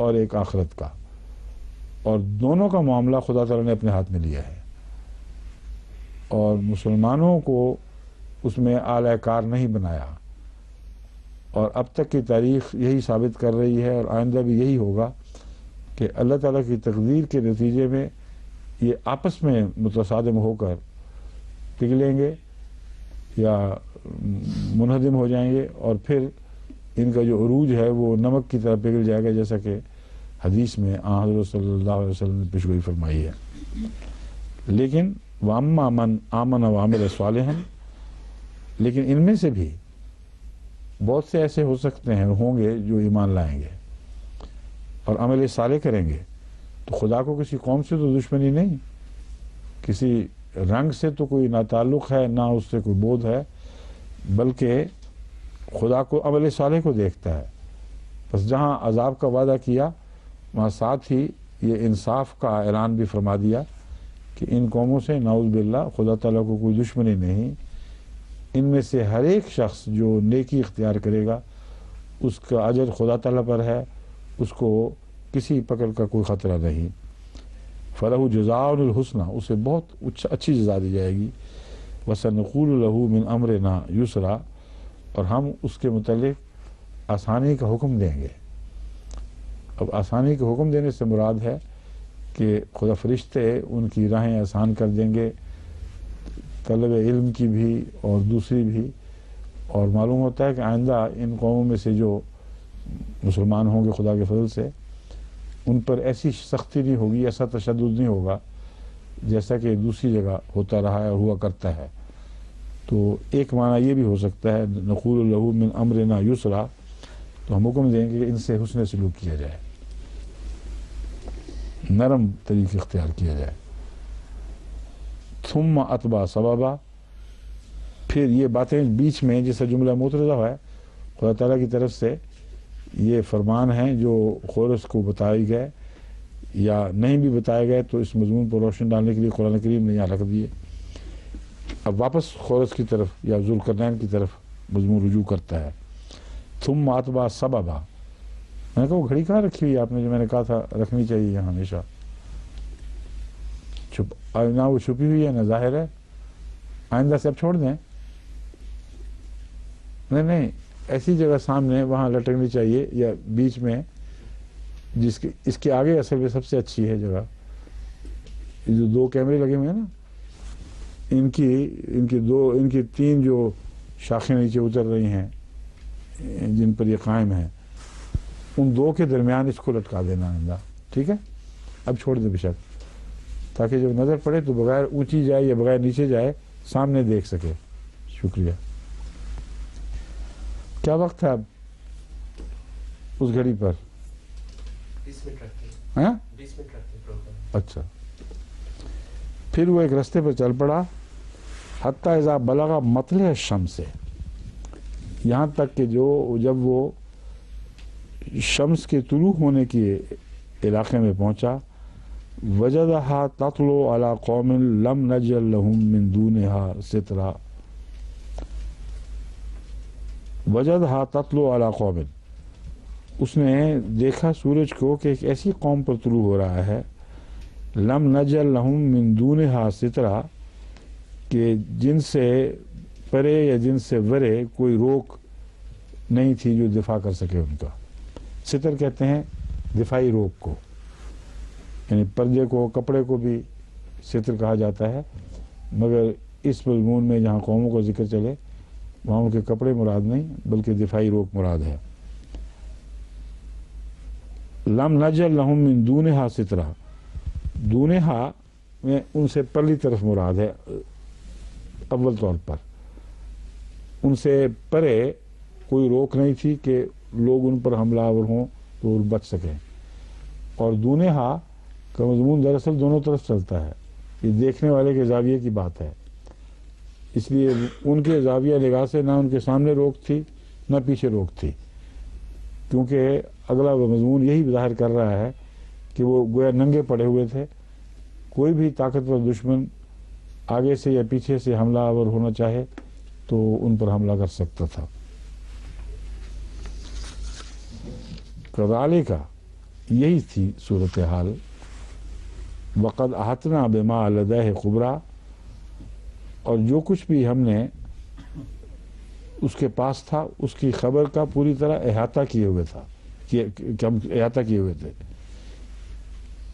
اور ایک آخرت کا، اور دونوں کا معاملہ خدا تعالیٰ نے اپنے ہاتھ میں لیا ہے، اور مسلمانوں کو اس میں اعلی کار نہیں بنایا، اور اب تک کی تاریخ یہی ثابت کر رہی ہے اور آئندہ بھی یہی ہوگا کہ اللہ تعالیٰ کی تقدیر کے نتیجے میں یہ آپس میں متصادم ہو کر پگھلیں گے یا منہدم ہو جائیں گے، اور پھر ان کا جو عروج ہے وہ نمک کی طرح پگھل جائے گا، جیسا کہ حدیث میں حضرت صلی اللہ علیہ وسلم نے پیشگوئی فرمائی ہے۔ لیکن وَأَمَّا مَنْ آمَنَ وَعَمِلَ صَالِحًا، لیکن ان میں سے بھی بہت سے ایسے ہو سکتے ہیں، ہوں گے جو ایمان لائیں گے اور عمل صالح کریں گے، تو خدا کو کسی قوم سے تو دشمنی نہیں، کسی رنگ سے تو کوئی نہ تعلق ہے، نہ اس سے کوئی بودھ ہے، بلکہ خدا کو عمل صالح کو دیکھتا ہے۔ بس جہاں عذاب کا وعدہ کیا وہاں ساتھ ہی یہ انصاف کا اعلان بھی فرما دیا کہ ان قوموں سے نعوذ باللہ خدا تعالیٰ کو کوئی دشمنی نہیں، ان میں سے ہر ایک شخص جو نیکی اختیار کرے گا اس کا اجر خدا تعالیٰ پر ہے، اس کو کسی پکڑ کا کوئی خطرہ نہیں۔ فَلَهُ جَزَاءٌ الْحُسْنَى، اسے بہت اچھی جزا دی جائے گی۔ وَسَنُقُولُ لَهُ مِنْ أَمْرِنَا يُسْرًا، اور ہم اس کے متعلق آسانی کا حکم دیں گے۔ اب آسانی کا حکم دینے سے مراد ہے کہ خدا فرشتے ان کی راہیں آسان کر دیں گے، طلب علم کی بھی اور دوسری بھی، اور معلوم ہوتا ہے کہ آئندہ ان قوموں میں سے جو مسلمان ہوں گے خدا کے فضل سے، ان پر ایسی سختی نہیں ہوگی، ایسا تشدد نہیں ہوگا جیسا کہ دوسری جگہ ہوتا رہا ہے اور ہوا کرتا ہے۔ تو ایک معنی یہ بھی ہو سکتا ہے نقول لہ من امرنا یسرا، تو ہم حکم دیں گے کہ ان سے حسن سلوک کیا جائے، نرم طریقے اختیار کیا جائے۔ ثم اتبع سببا، پھر یہ باتیں بیچ میں جیسا جملہ مترجم ہے، خدا تعالیٰ کی طرف سے یہ فرمان ہیں جو خورس کو بتائے گئے یا نہیں بھی بتائے گئے، تو اس مضمون پر روشن ڈالنے کے لیے قرآن کریم نے یہاں رکھ دیے۔ اب واپس خورس کی طرف یا ذوالقرنین کی طرف مضمون رجوع کرتا ہے۔ ثم اتبع سببا، میں نے کہا وہ گھڑی کہاں رکھی ہوئی آپ نے جو میں نے کہا تھا رکھنی چاہیے یہاں ہمیشہ، نہ وہ چھپی ہوئی ہے نہ ظاہر ہے، آئندہ سے اب چھوڑ دیں، نہیں ایسی جگہ سامنے وہاں لٹکنی چاہیے یا بیچ میں، اس کے آگے اصل میں سب سے اچھی ہے جگہ. یہ جو 2 کیمرے لگے ہوئے ہیں نا، ان کی 3 جو شاخیں نیچے اتر رہی ہیں جن پر یہ قائم ہے، ان 2 کے درمیان اس کو لٹکا دینا آئندہ. ٹھیک ہے، اب چھوڑ دیں بے شک، تاکہ جب نظر پڑے تو بغیر اونچی جائے یا بغیر نیچے جائے سامنے دیکھ سکے. شکریہ. کیا وقت ہے اب اس گھڑی پر؟ 20 منٹ رکھتے ہیں. ہاں 20 منٹ رکھتے ہیں پروگرام. اچھا. پھر وہ ایک رستے پر چل پڑا، حتیٰ اذا بلغ مطلع الشمس، یہاں تک کہ جب وہ شمس کے طلوع ہونے کے علاقے میں پہنچا، وجدہا تطلع علی قوم لم نجعل لہم من دونہا سترا. وجدہا تطلع علی قوم، اس نے دیکھا سورج کو کہ ایک ایسی قوم پر طلوع ہو رہا ہے، لم نجعل لہم من دونہا سترا، کہ جن سے پرے یا جن سے ورے کوئی روک نہیں تھی جو دفاع کر سکے ان کا. ستر کہتے ہیں دفاعی روک کو، یعنی پردے کو، کپڑے کو بھی ستر کہا جاتا ہے، مگر اس مضمون میں جہاں قوموں کا ذکر چلے وہاں ان کے کپڑے مراد نہیں بلکہ دفاعی روک مراد ہے. لم نجعل لہم من دونہا سترا، دونہا میں ان سے پرلی طرف مراد ہے اول طور پر. ان سے پرے کوئی روک نہیں تھی کہ لوگ ان پر حملہ آور ہوں تو وہ بچ سکیں. اور دونہا کا مضمون دراصل دونوں طرف چلتا ہے، یہ دیکھنے والے کے زاویے کی بات ہے. اس لیے ان کے زاویہ نگاہ سے نہ ان کے سامنے روک تھی نہ پیچھے روک تھی، کیونکہ اگلا مضمون یہی ظاہر کر رہا ہے کہ وہ گویا ننگے پڑے ہوئے تھے. کوئی بھی طاقتور دشمن آگے سے یا پیچھے سے حملہ آور ہونا چاہے تو ان پر حملہ کر سکتا تھا. کذالک، یہی تھی صورتحال. وقد احطنا بما لدیہ خبرا، اور جو کچھ بھی ہم نے اس کے پاس تھا اس کی خبر کا پوری طرح احاطہ کیے ہوئے تھا، کہ ہم احاطہ کیے ہوئے تھے.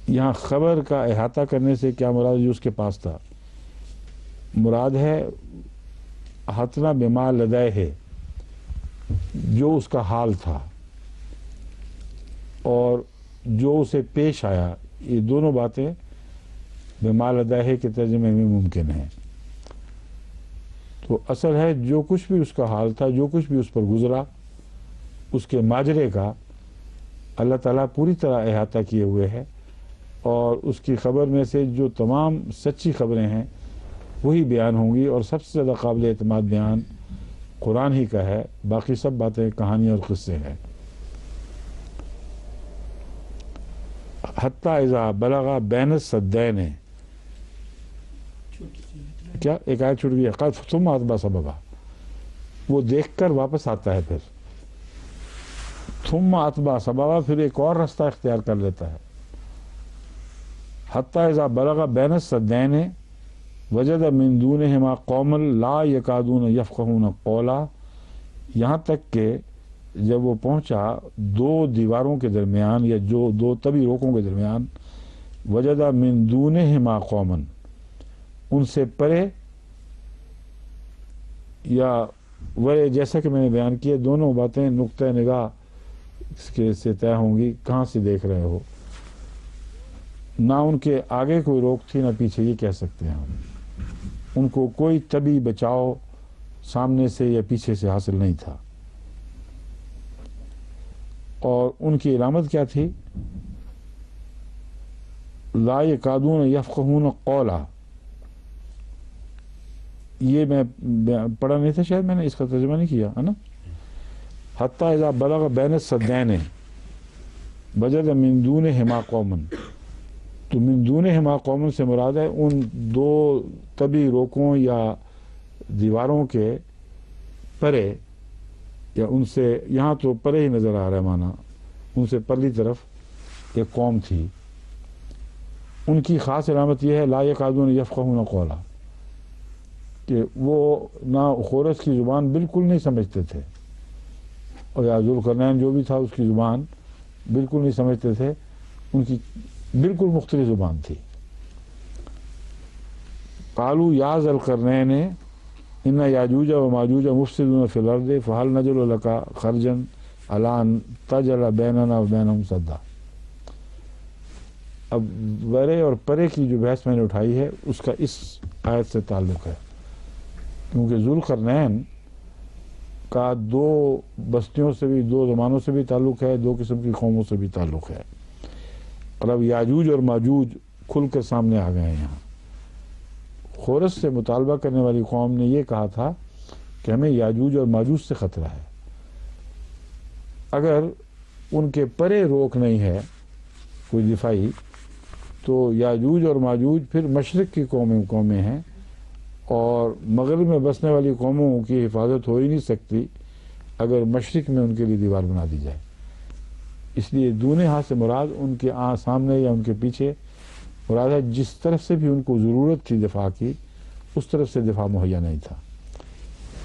یہاں خبر کا احاطہ کرنے سے کیا مراد؟ جو اس کے پاس تھا مراد ہے احطنا بما لدیہ، جو اس کا حال تھا اور جو اسے پیش آیا. یہ دونوں باتیں بما لدیہ کے ترجمے میں ممکن ہیں. تو اصل ہے جو کچھ بھی اس کا حال تھا، جو کچھ بھی اس پر گزرا، اس کے ماجرے کا اللہ تعالیٰ پوری طرح احاطہ کیے ہوئے ہے. اور اس کی خبر میں سے جو تمام سچی خبریں ہیں وہی بیان ہوں گی، اور سب سے زیادہ قابل اعتماد بیان قرآن ہی کا ہے، باقی سب باتیں کہانیاں اور قصے ہیں. حتیٰ اذا بلغ بین السدین، کیا ایک آیت چھوٹ گئی ہے، ثم اتبع سببا، وہ دیکھ کر واپس آتا ہے، پھر ثم اتبع سببا، پھر ایک اور راستہ اختیار کر لیتا ہے. حتیٰ اذا بلغ بین السدین وجد من دونہما قوما لا یکادون یفقہون قولا، یہاں تک کہ جب وہ پہنچا 2 دیواروں کے درمیان یا جو 2 تبی روکوں کے درمیان، وجد من دونہما قوما، ان سے پرے یا ورے، جیسا کہ میں نے بیان کیا دونوں باتیں نقطہ نگاہ اس کے سے طے ہوں گی، کہاں سے دیکھ رہے ہو. نہ ان کے آگے کوئی روک تھی نہ پیچھے، یہ کہہ سکتے ہیں ہم. ان کو کوئی طبی بچاؤ سامنے سے یا پیچھے سے حاصل نہیں تھا. اور ان کی علامت کیا تھی؟ لا یکادون یفقہون قولا. یہ میں پڑھا نہیں تھا شاید، میں نے اس کا ترجمہ نہیں کیا ہے نا. حتیٰ اذا بلغ بین السدین وجد من دونہما قوما، تو من دونہما قوما سے مراد ہے ان 2 طبی روکوں یا دیواروں کے پرے، یا ان سے، یہاں تو پرے ہی نظر آ رہا ہے مانا، ان سے پرلی طرف ایک قوم تھی. ان کی خاص علامت یہ ہے لا یکادون یفقہون قولا، کہ وہ نہ خورس کی زبان بالکل نہیں سمجھتے تھے، اور یا ذوالقرنین جو بھی تھا اس کی زبان بالکل نہیں سمجھتے تھے، ان کی بالکل مختلف زبان تھی۔ قالوا یا ذا القرنین ان یاجوج و ماجوج مفسدون فی الارض فهل نجعل لك خرجا علی ان تجعل بیننا و بینہم سدا۔ اب ورے اور پرے کی جو بحث میں نے اٹھائی ہے اس کا اس آیت سے تعلق ہے، کیونکہ ذوالقرنین کا دو بستیوں سے بھی، دو زمانوں سے بھی تعلق ہے، دو قسم کی قوموں سے بھی تعلق ہے، اور اب یاجوج اور ماجوج کھل کر سامنے آ گئے ہیں۔ یہاں خورس سے مطالبہ کرنے والی قوم نے یہ کہا تھا کہ ہمیں یاجوج اور ماجوج سے خطرہ ہے، اگر ان کے پرے روک نہیں ہے کوئی دفاعی تو یاجوج اور ماجوج پھر مشرق کی قومیں ہیں، اور مغرب میں بسنے والی قوموں کی حفاظت ہو ہی نہیں سکتی اگر مشرق میں ان کے لیے دیوار بنا دی جائے۔ اس لیے دونوں ہاتھ سے مراد ان کے سامنے یا ان کے پیچھے مراد ہے، جس طرف سے بھی ان کو ضرورت تھی دفاع کی اس طرف سے دفاع مہیا نہیں تھا۔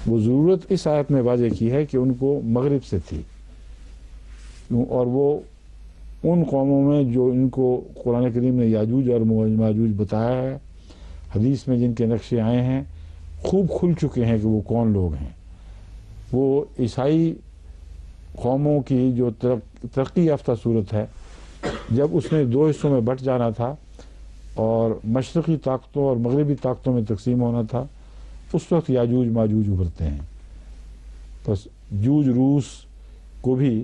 وہ ضرورت اس آیت میں واضح کی ہے کہ ان کو مغرب سے تھی، اور وہ ان قوموں میں جو ان کو قرآن کریم نے یاجوج اور ماجوج بتایا ہے، حدیث میں جن کے نقشے آئے ہیں، خوب کھل چکے ہیں کہ وہ کون لوگ ہیں۔ وہ عیسائی قوموں کی جو ترقی یافتہ صورت ہے، جب اس نے دو حصوں میں بٹ جانا تھا اور مشرقی طاقتوں اور مغربی طاقتوں میں تقسیم ہونا تھا، اس وقت یاجوج ماجوج ابھرتے ہیں۔ بس جوج روس کو بھی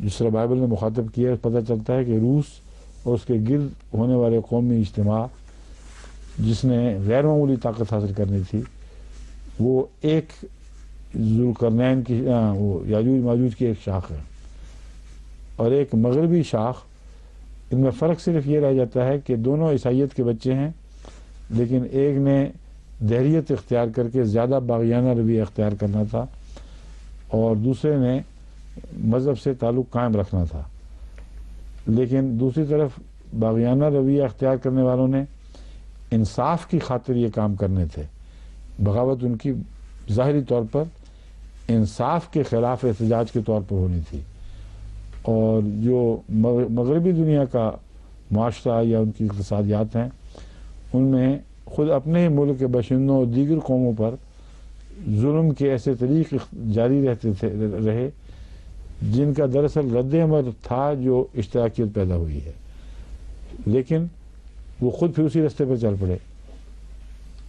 جس طرح بائبل نے مخاطب کیا، پتہ چلتا ہے کہ روس اور اس کے گرد ہونے والے قومی اجتماع جس نے غیر معمولی طاقت حاصل کرنی تھی، وہ ایک ذوالقرنین کی وہ یاجوج ماجوج کی ایک شاخ ہے اور ایک مغربی شاخ۔ ان میں فرق صرف یہ رہ جاتا ہے کہ دونوں عیسائیت کے بچے ہیں، لیکن ایک نے دہریت اختیار کر کے زیادہ باغیانہ رویہ اختیار کرنا تھا، اور دوسرے نے مذہب سے تعلق قائم رکھنا تھا۔ لیکن دوسری طرف باغیانہ رویہ اختیار کرنے والوں نے انصاف کی خاطر یہ کام کرنے تھے، بغاوت ان کی ظاہری طور پر انصاف کے خلاف احتجاج کے طور پر ہونی تھی، اور جو مغربی دنیا کا معاشرہ یا ان کی اقتصادیات ہیں، ان میں خود اپنے ہی ملک کے باشندوں اور دیگر قوموں پر ظلم کے ایسے طریق جاری رہے جن کا دراصل رد عمل تھا جو اشتراکیت پیدا ہوئی ہے، لیکن وہ خود پھر اسی راستے پر چل پڑے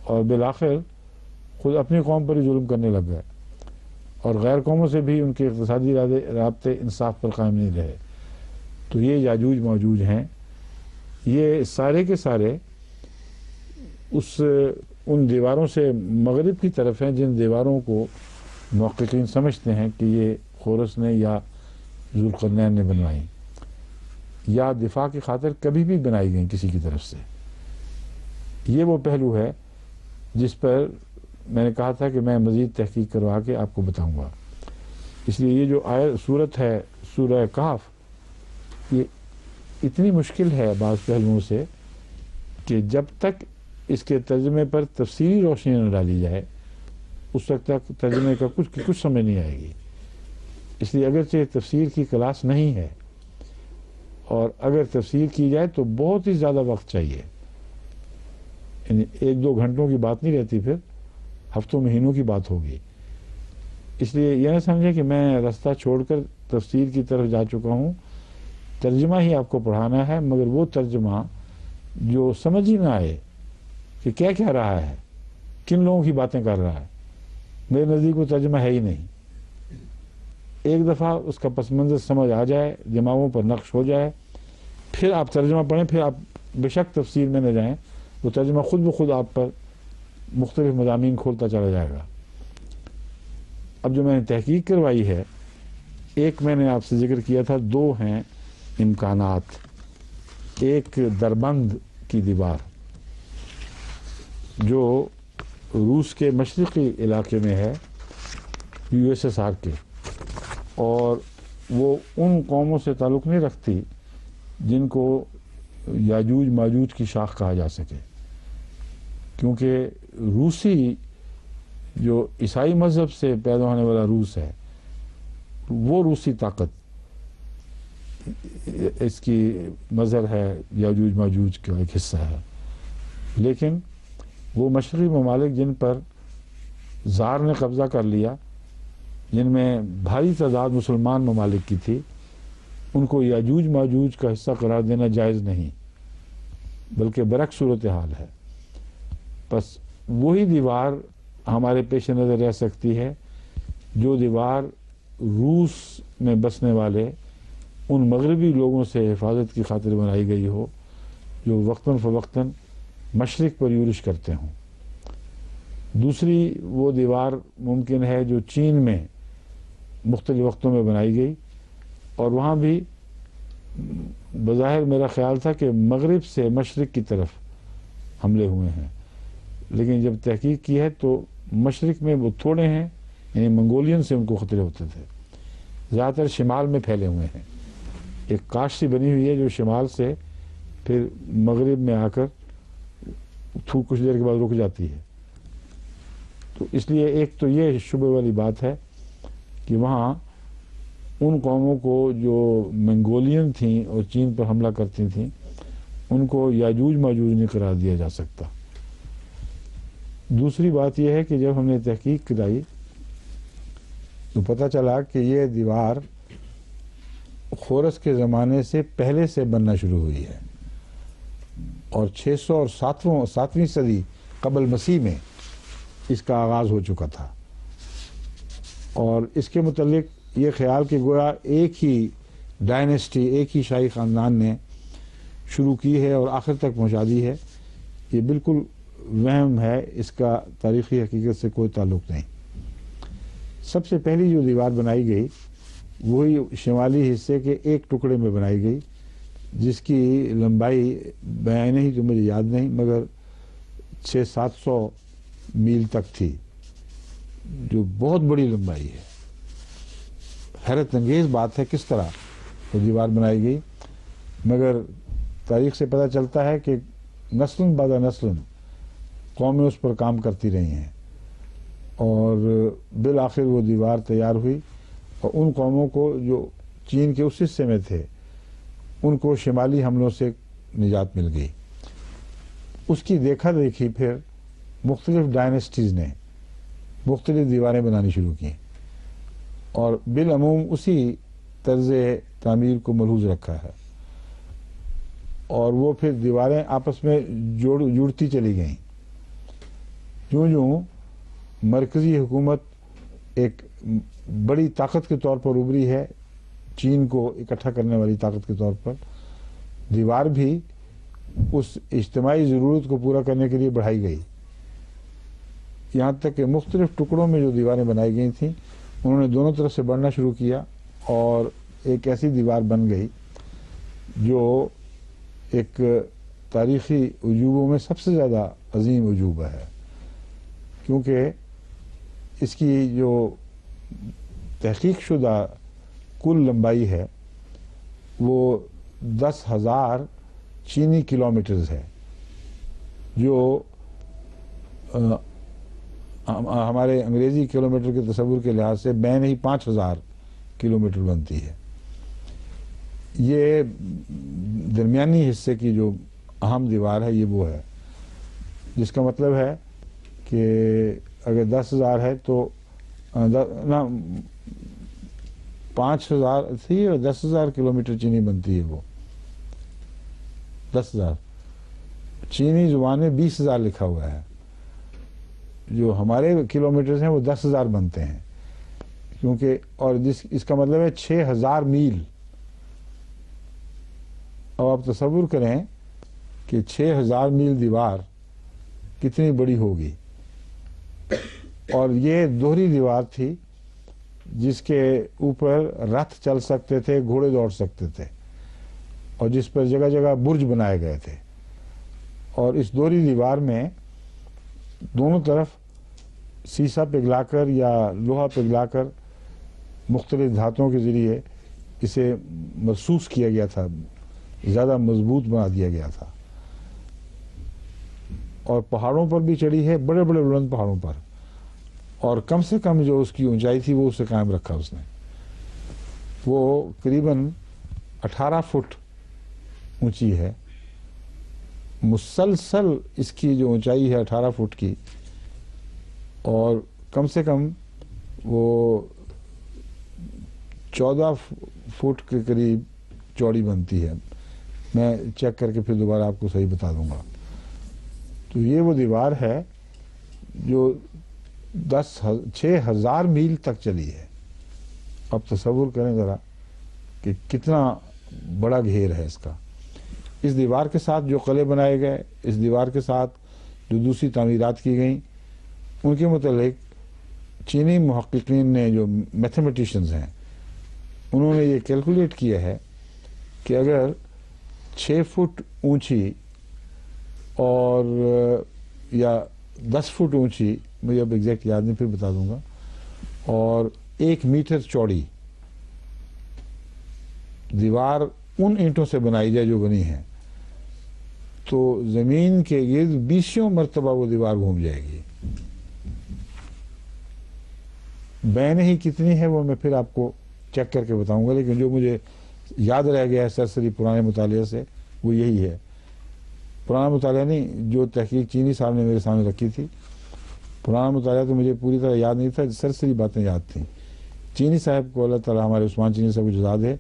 اور بالآخر خود اپنی قوم پر ہی ظلم کرنے لگ گئے، اور غیر قوموں سے بھی ان کے اقتصادی رابطے انصاف پر قائم نہیں رہے۔ تو یہ یاجوج ماجوج ہیں، یہ سارے کے سارے ان دیواروں سے مغرب کی طرف ہیں جن دیواروں کو محققین سمجھتے ہیں کہ یہ خورس نے یا ذوالقرنین نے بنوائی، یا دفاع کی خاطر کبھی بھی بنائی گئیں کسی کی طرف سے۔ یہ وہ پہلو ہے جس پر میں نے کہا تھا کہ میں مزید تحقیق کروا کے آپ کو بتاؤں گا۔ اس لیے یہ جو صورت ہے سورہ کہف، یہ اتنی مشکل ہے بعض پہلوؤں سے کہ جب تک اس کے ترجمے پر تفصیلی روشنی نہ ڈالی جائے اس وقت تک ترجمے کا کچھ سمجھ نہیں آئے گی۔ اس لیے اگرچہ تفسیر کی کلاس نہیں ہے، اور اگر تفسیر کی جائے تو بہت ہی زیادہ وقت چاہیے، یعنی 1-2 گھنٹوں کی بات نہیں رہتی، پھر ہفتوں مہینوں کی بات ہوگی۔ اس لیے یہ نہ سمجھیں کہ میں راستہ چھوڑ کر تفسیر کی طرف جا چکا ہوں، ترجمہ ہی آپ کو پڑھانا ہے، مگر وہ ترجمہ جو سمجھ ہی نہ آئے کہ کیا کہہ رہا ہے، کن لوگوں کی باتیں کر رہا ہے، میرے نزدیک وہ ترجمہ ہے ہی نہیں۔ ایک دفعہ اس کا پس منظر سمجھ آ جائے، دماغوں پر نقش ہو جائے، پھر آپ ترجمہ پڑھیں، پھر آپ بے شک تفسیر میں نہ جائیں، وہ ترجمہ خود بخود آپ پر مختلف مضامین کھولتا چلا جائے گا۔ اب جو میں نے تحقیق کروائی ہے، ایک میں نے آپ سے ذکر کیا تھا، 2 ہیں امکانات۔ ایک دربند کی دیوار جو روس کے مشرقی علاقے میں ہے، USSR کے، اور وہ ان قوموں سے تعلق نہیں رکھتی جن کو یاجوج ماجوج کی شاخ کہا جا سکے، کیونکہ روسی جو عیسائی مذہب سے پیدا ہونے والا روس ہے وہ روسی طاقت اس کی مظہر ہے، یاجوج ماجوج کا ایک حصہ ہے، لیکن وہ مشرقی ممالک جن پر زار نے قبضہ کر لیا، جن میں بھاری تعداد مسلمان ممالک کی تھی، ان کو یاجوج ماجوج کا حصہ قرار دینا جائز نہیں، بلکہ برعکس صورتحال ہے۔ بس وہی دیوار ہمارے پیش نظر رہ سکتی ہے جو دیوار روس میں بسنے والے ان مغربی لوگوں سے حفاظت کی خاطر بنائی گئی ہو جو وقتاً فوقتاً مشرق پر یورش کرتے ہوں۔ دوسری وہ دیوار ممکن ہے جو چین میں مختلف وقتوں میں بنائی گئی، اور وہاں بھی بظاہر میرا خیال تھا کہ مغرب سے مشرق کی طرف حملے ہوئے ہیں، لیکن جب تحقیق کی ہے تو مشرق میں وہ تھوڑے ہیں، یعنی منگولین سے ان کو خطرے ہوتے تھے، زیادہ تر شمال میں پھیلے ہوئے ہیں۔ ایک کاش سی بنی ہوئی ہے جو شمال سے پھر مغرب میں آ کر کچھ دیر کے بعد رک جاتی ہے۔ تو اس لیے ایک تو یہ شبہ والی بات ہے کہ وہاں ان قوموں کو جو منگولین تھیں اور چین پر حملہ کرتی تھیں ان کو یاجوج ماجوج نہیں قرار دیا جا سکتا۔ دوسری بات یہ ہے کہ جب ہم نے تحقیق کرائی تو پتہ چلا کہ یہ دیوار خورس کے زمانے سے پہلے سے بننا شروع ہوئی ہے، اور 600 اور 7ویں صدی قبل مسیح میں اس کا آغاز ہو چکا تھا، اور اس کے متعلق یہ خیال کہ گویا ایک ہی ڈائنیسٹی، ایک ہی شاہی خاندان نے شروع کی ہے اور آخر تک پہنچا دی ہے، یہ بالکل وہم ہے، اس کا تاریخی حقیقت سے کوئی تعلق نہیں۔ سب سے پہلی جو دیوار بنائی گئی وہی شمالی حصے کے ایک ٹکڑے میں بنائی گئی، جس کی لمبائی بیان ہی تو مجھے یاد نہیں مگر 600-700 میل تک تھی، جو بہت بڑی لمبائی ہے۔ حیرت انگیز بات ہے کس طرح وہ دیوار بنائی گئی، مگر تاریخ سے پتہ چلتا ہے کہ نسل بعد نسل قومیں اس پر کام کرتی رہی ہیں، اور بالآخر وہ دیوار تیار ہوئی، اور ان قوموں کو جو چین کے اس حصے میں تھے ان کو شمالی حملوں سے نجات مل گئی۔ اس کی دیکھا دیکھی پھر مختلف ڈائنیسٹیز نے مختلف دیواریں بنانی شروع کی، اور بالعموم اسی طرز تعمیر کو ملحوظ رکھا ہے، اور وہ پھر دیواریں آپس میں جڑتی چلی گئیں۔ جو مرکزی حکومت ایک بڑی طاقت کے طور پر ابھری ہے، چین کو اکٹھا کرنے والی طاقت کے طور پر، دیوار بھی اس اجتماعی ضرورت کو پورا کرنے کے لیے بڑھائی گئی، یہاں تک کہ مختلف ٹکڑوں میں جو دیواریں بنائی گئی تھیں انہوں نے دونوں طرف سے بڑھنا شروع کیا، اور ایک ایسی دیوار بن گئی جو ایک تاریخی عجوبوں میں سب سے زیادہ عظیم عجوبہ ہے، کیونکہ اس کی جو تحقیق شدہ کل لمبائی ہے وہ 10,000 چینی کلومیٹرز ہے، جو ہمارے انگریزی کلومیٹر کے تصور کے لحاظ سے بین ہی 5,000 کلومیٹر بنتی ہے۔ یہ درمیانی حصے کی جو اہم دیوار ہے یہ وہ ہے، جس کا مطلب ہے کہ اگر 10,000 ہے تو 5,000 تھی اور 10,000 کلومیٹر چینی بنتی ہے۔ وہ 10,000 چینی زبان میں 20,000 لکھا ہوا ہے، جو ہمارے کلومیٹرز ہیں وہ 10,000 بنتے ہیں، کیونکہ اور اس کا مطلب ہے 6,000 میل۔ اب آپ تصور کریں کہ 6,000 میل دیوار کتنی بڑی ہوگی، اور یہ دوہری دیوار تھی جس کے اوپر رتھ چل سکتے تھے، گھوڑے دوڑ سکتے تھے، اور جس پر جگہ جگہ برج بنائے گئے تھے، اور اس دوہری دیوار میں دونوں طرف سیسا پگھلا کر یا لوہا پگھلا کر مختلف دھاتوں کے ذریعے اسے محسوس کیا گیا تھا، زیادہ مضبوط بنا دیا گیا تھا، اور پہاڑوں پر بھی چڑھی ہے، بڑے بڑے بلند پہاڑوں پر، اور کم سے کم جو اس کی اونچائی تھی وہ اسے قائم رکھا اس نے. وہ قریباً 18 فٹ اونچی ہے. مسلسل اس کی جو اونچائی ہے 18 فٹ کی، اور کم سے کم وہ 14 فٹ کے قریب چوڑی بنتی ہے. میں چیک کر کے پھر دوبارہ آپ کو صحیح بتا دوں گا. تو یہ وہ دیوار ہے جو 6,000 میل تک چلی ہے. اب تصور کریں ذرا کہ کتنا بڑا گھیر ہے اس کا. اس دیوار کے ساتھ جو قلعے بنائے گئے، اس دیوار کے ساتھ جو دوسری تعمیرات کی گئیں، ان کے متعلق چینی محققین نے، جو میتھمیٹیشنز ہیں، انہوں نے یہ کیلکولیٹ کیا ہے کہ اگر 6 فٹ اونچی اور یا 10 فٹ اونچی، مجھے اب ایگزیکٹ یاد نہیں، پھر بتا دوں گا، اور 1 میٹر چوڑی دیوار ان اینٹوں سے بنائی جائے جو بنی ہیں، تو زمین کے گرد 20 مرتبہ وہ دیوار گھوم جائے گی. بین ہی کتنی ہے وہ میں پھر آپ کو چیک کر کے بتاؤں گا، لیکن جو مجھے یاد رہ گیا ہے سرسری پرانے مطالعے سے وہ یہی ہے. پرانا مطالعہ نہیں، جو تحقیق چینی صاحب نے میرے سامنے رکھی تھی. پرانا مطالعہ تو مجھے پوری طرح یاد نہیں تھا، سرسری باتیں یاد تھیں. چینی صاحب کو اللہ تعالیٰ، ہمارے عثمان چینی صاحب کو جزا دے،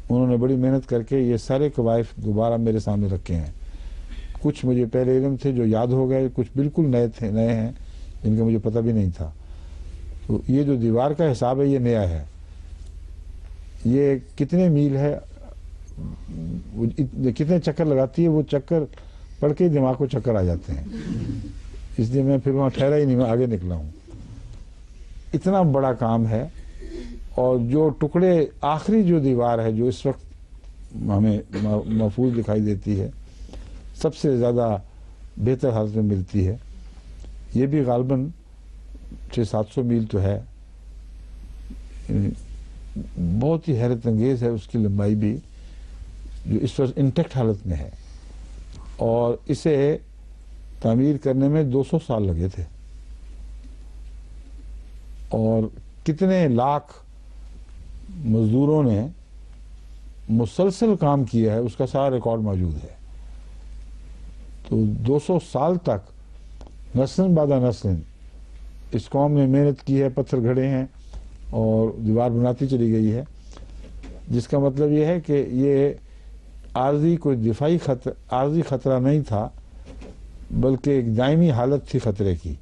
انہوں نے بڑی محنت کر کے یہ سارے قوائف دوبارہ میرے سامنے رکھے ہیں. کچھ مجھے پہلے علم تھے جو یاد ہو گئے، کچھ بالکل نئے ہیں جن کا مجھے پتہ بھی نہیں تھا. تو یہ جو دیوار کا حساب ہے یہ نیا ہے. یہ کتنے میل ہے، کتنے چکر لگاتی ہے، وہ چکر پڑھ کے دماغ کو چکر آ جاتے ہیں. اس لیے میں پھر وہاں ٹھہرا ہی نہیں، میں آگے نکلا ہوں. اتنا بڑا کام ہے. اور جو ٹکڑے، آخری جو دیوار ہے جو اس وقت ہمیں محفوظ دکھائی دیتی ہے، سب سے زیادہ بہتر حالت میں ملتی ہے، یہ بھی غالباً 600-700 میل تو ہے. بہت ہی حیرت انگیز ہے اس کی لمبائی بھی، جو اس وقت انٹیکٹ حالت میں ہے. اور اسے تعمیر کرنے میں 200 سال لگے تھے، اور کتنے لاکھ مزدوروں نے مسلسل کام کیا ہے اس کا سارا ریکارڈ موجود ہے. تو 200 سال تک نسل بعد نسل اس قوم نے محنت کی ہے، پتھر گھڑے ہیں اور دیوار بناتی چلی گئی ہے. جس کا مطلب یہ ہے کہ یہ عارضی کوئی دفاعی عارضی خطرہ نہیں تھا، بلکہ ایک دائمی حالت تھی خطرے کی.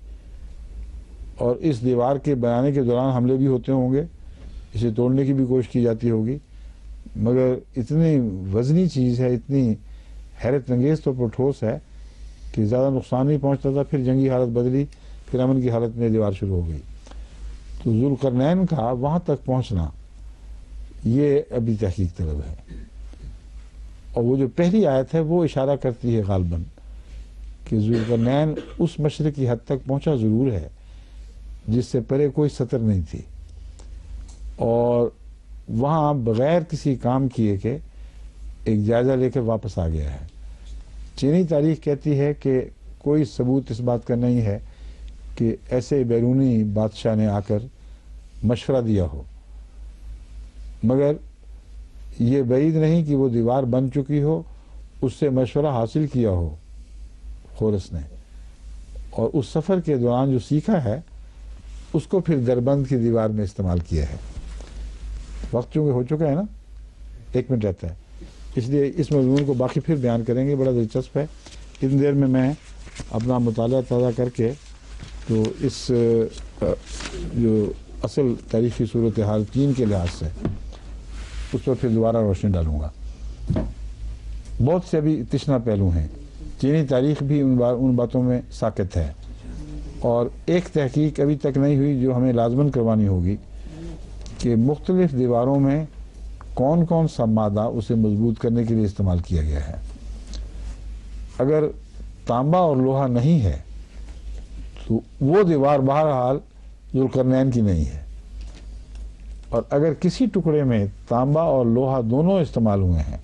اور اس دیوار کے بنانے کے دوران حملے بھی ہوتے ہوں گے، اسے توڑنے کی بھی کوشش کی جاتی ہوگی، مگر اتنی وزنی چیز ہے، اتنی حیرت انگیز طور پر ٹھوس ہے کہ زیادہ نقصان نہیں پہنچتا تھا. پھر جنگی حالت بدلی، پھر امن کی حالت میں دیوار شروع ہو گئی. تو ذوالقرنین کا وہاں تک پہنچنا یہ ابھی تحقیق طلب ہے. اور وہ جو پہلی آیت ہے وہ اشارہ کرتی ہے غالباً کہ ذوالقرنین اس مشرقی حد تک پہنچا ضرور ہے جس سے پرے کوئی سطر نہیں تھی، اور وہاں بغیر کسی کام کیے کہ ایک جائزہ لے کے واپس آ گیا ہے. چینی تاریخ کہتی ہے کہ کوئی ثبوت اس بات کا نہیں ہے کہ ایسے بیرونی بادشاہ نے آ کر مشورہ دیا ہو، مگر یہ بعید نہیں کہ وہ دیوار بن چکی ہو، اس سے مشورہ حاصل کیا ہو خورس نے، اور اس سفر کے دوران جو سیکھا ہے اس کو پھر دربند کی دیوار میں استعمال کیا ہے. وقت چونکہ ہو چکا ہے نا، 1 منٹ رہتا ہے، اس لیے اس مضمون کو باقی پھر بیان کریں گے. بڑا دلچسپ ہے. اتنی دیر میں اپنا مطالعہ تازہ کر کے تو اس جو اصل تاریخی صورتحال چین کے لحاظ سے اس پر پھر دوبارہ روشنی ڈالوں گا. بہت سے ابھی تشنہ پہلو ہیں. چینی تاریخ بھی ان باتوں میں ساکت ہے، اور ایک تحقیق ابھی تک نہیں ہوئی جو ہمیں لازماً کروانی ہوگی کہ مختلف دیواروں میں کون کون سا مادہ اسے مضبوط کرنے کے لیے استعمال کیا گیا ہے. اگر تانبا اور لوہا نہیں ہے تو وہ دیوار بہرحال ذوالقرنین کی نہیں ہے، اور اگر کسی ٹکڑے میں تانبا اور لوہا دونوں استعمال ہوئے ہیں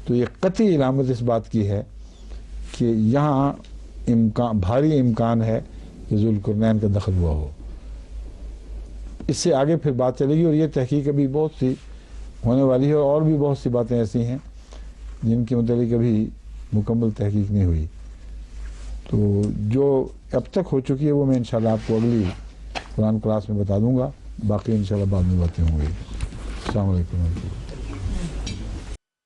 تو یہ قطعی علامت اس بات کی ہے کہ یہاں بھاری امکان ہے کہ ذوالقرنین کا دخل ہوا ہو. اس سے آگے پھر بات چلے گی، اور یہ تحقیق ابھی بہت سی ہونے والی ہے، اور بھی بہت سی باتیں ایسی ہیں جن کے متعلق ابھی مکمل تحقیق نہیں ہوئی. تو جو اب تک ہو چکی ہے وہ میں انشاءاللہ آپ کو اگلی قرآن کلاس میں بتا دوں گا. باقی انشاءاللہ بعد میں باتیں ہوں گی. السلام علیکم ورحمۃ اللہ.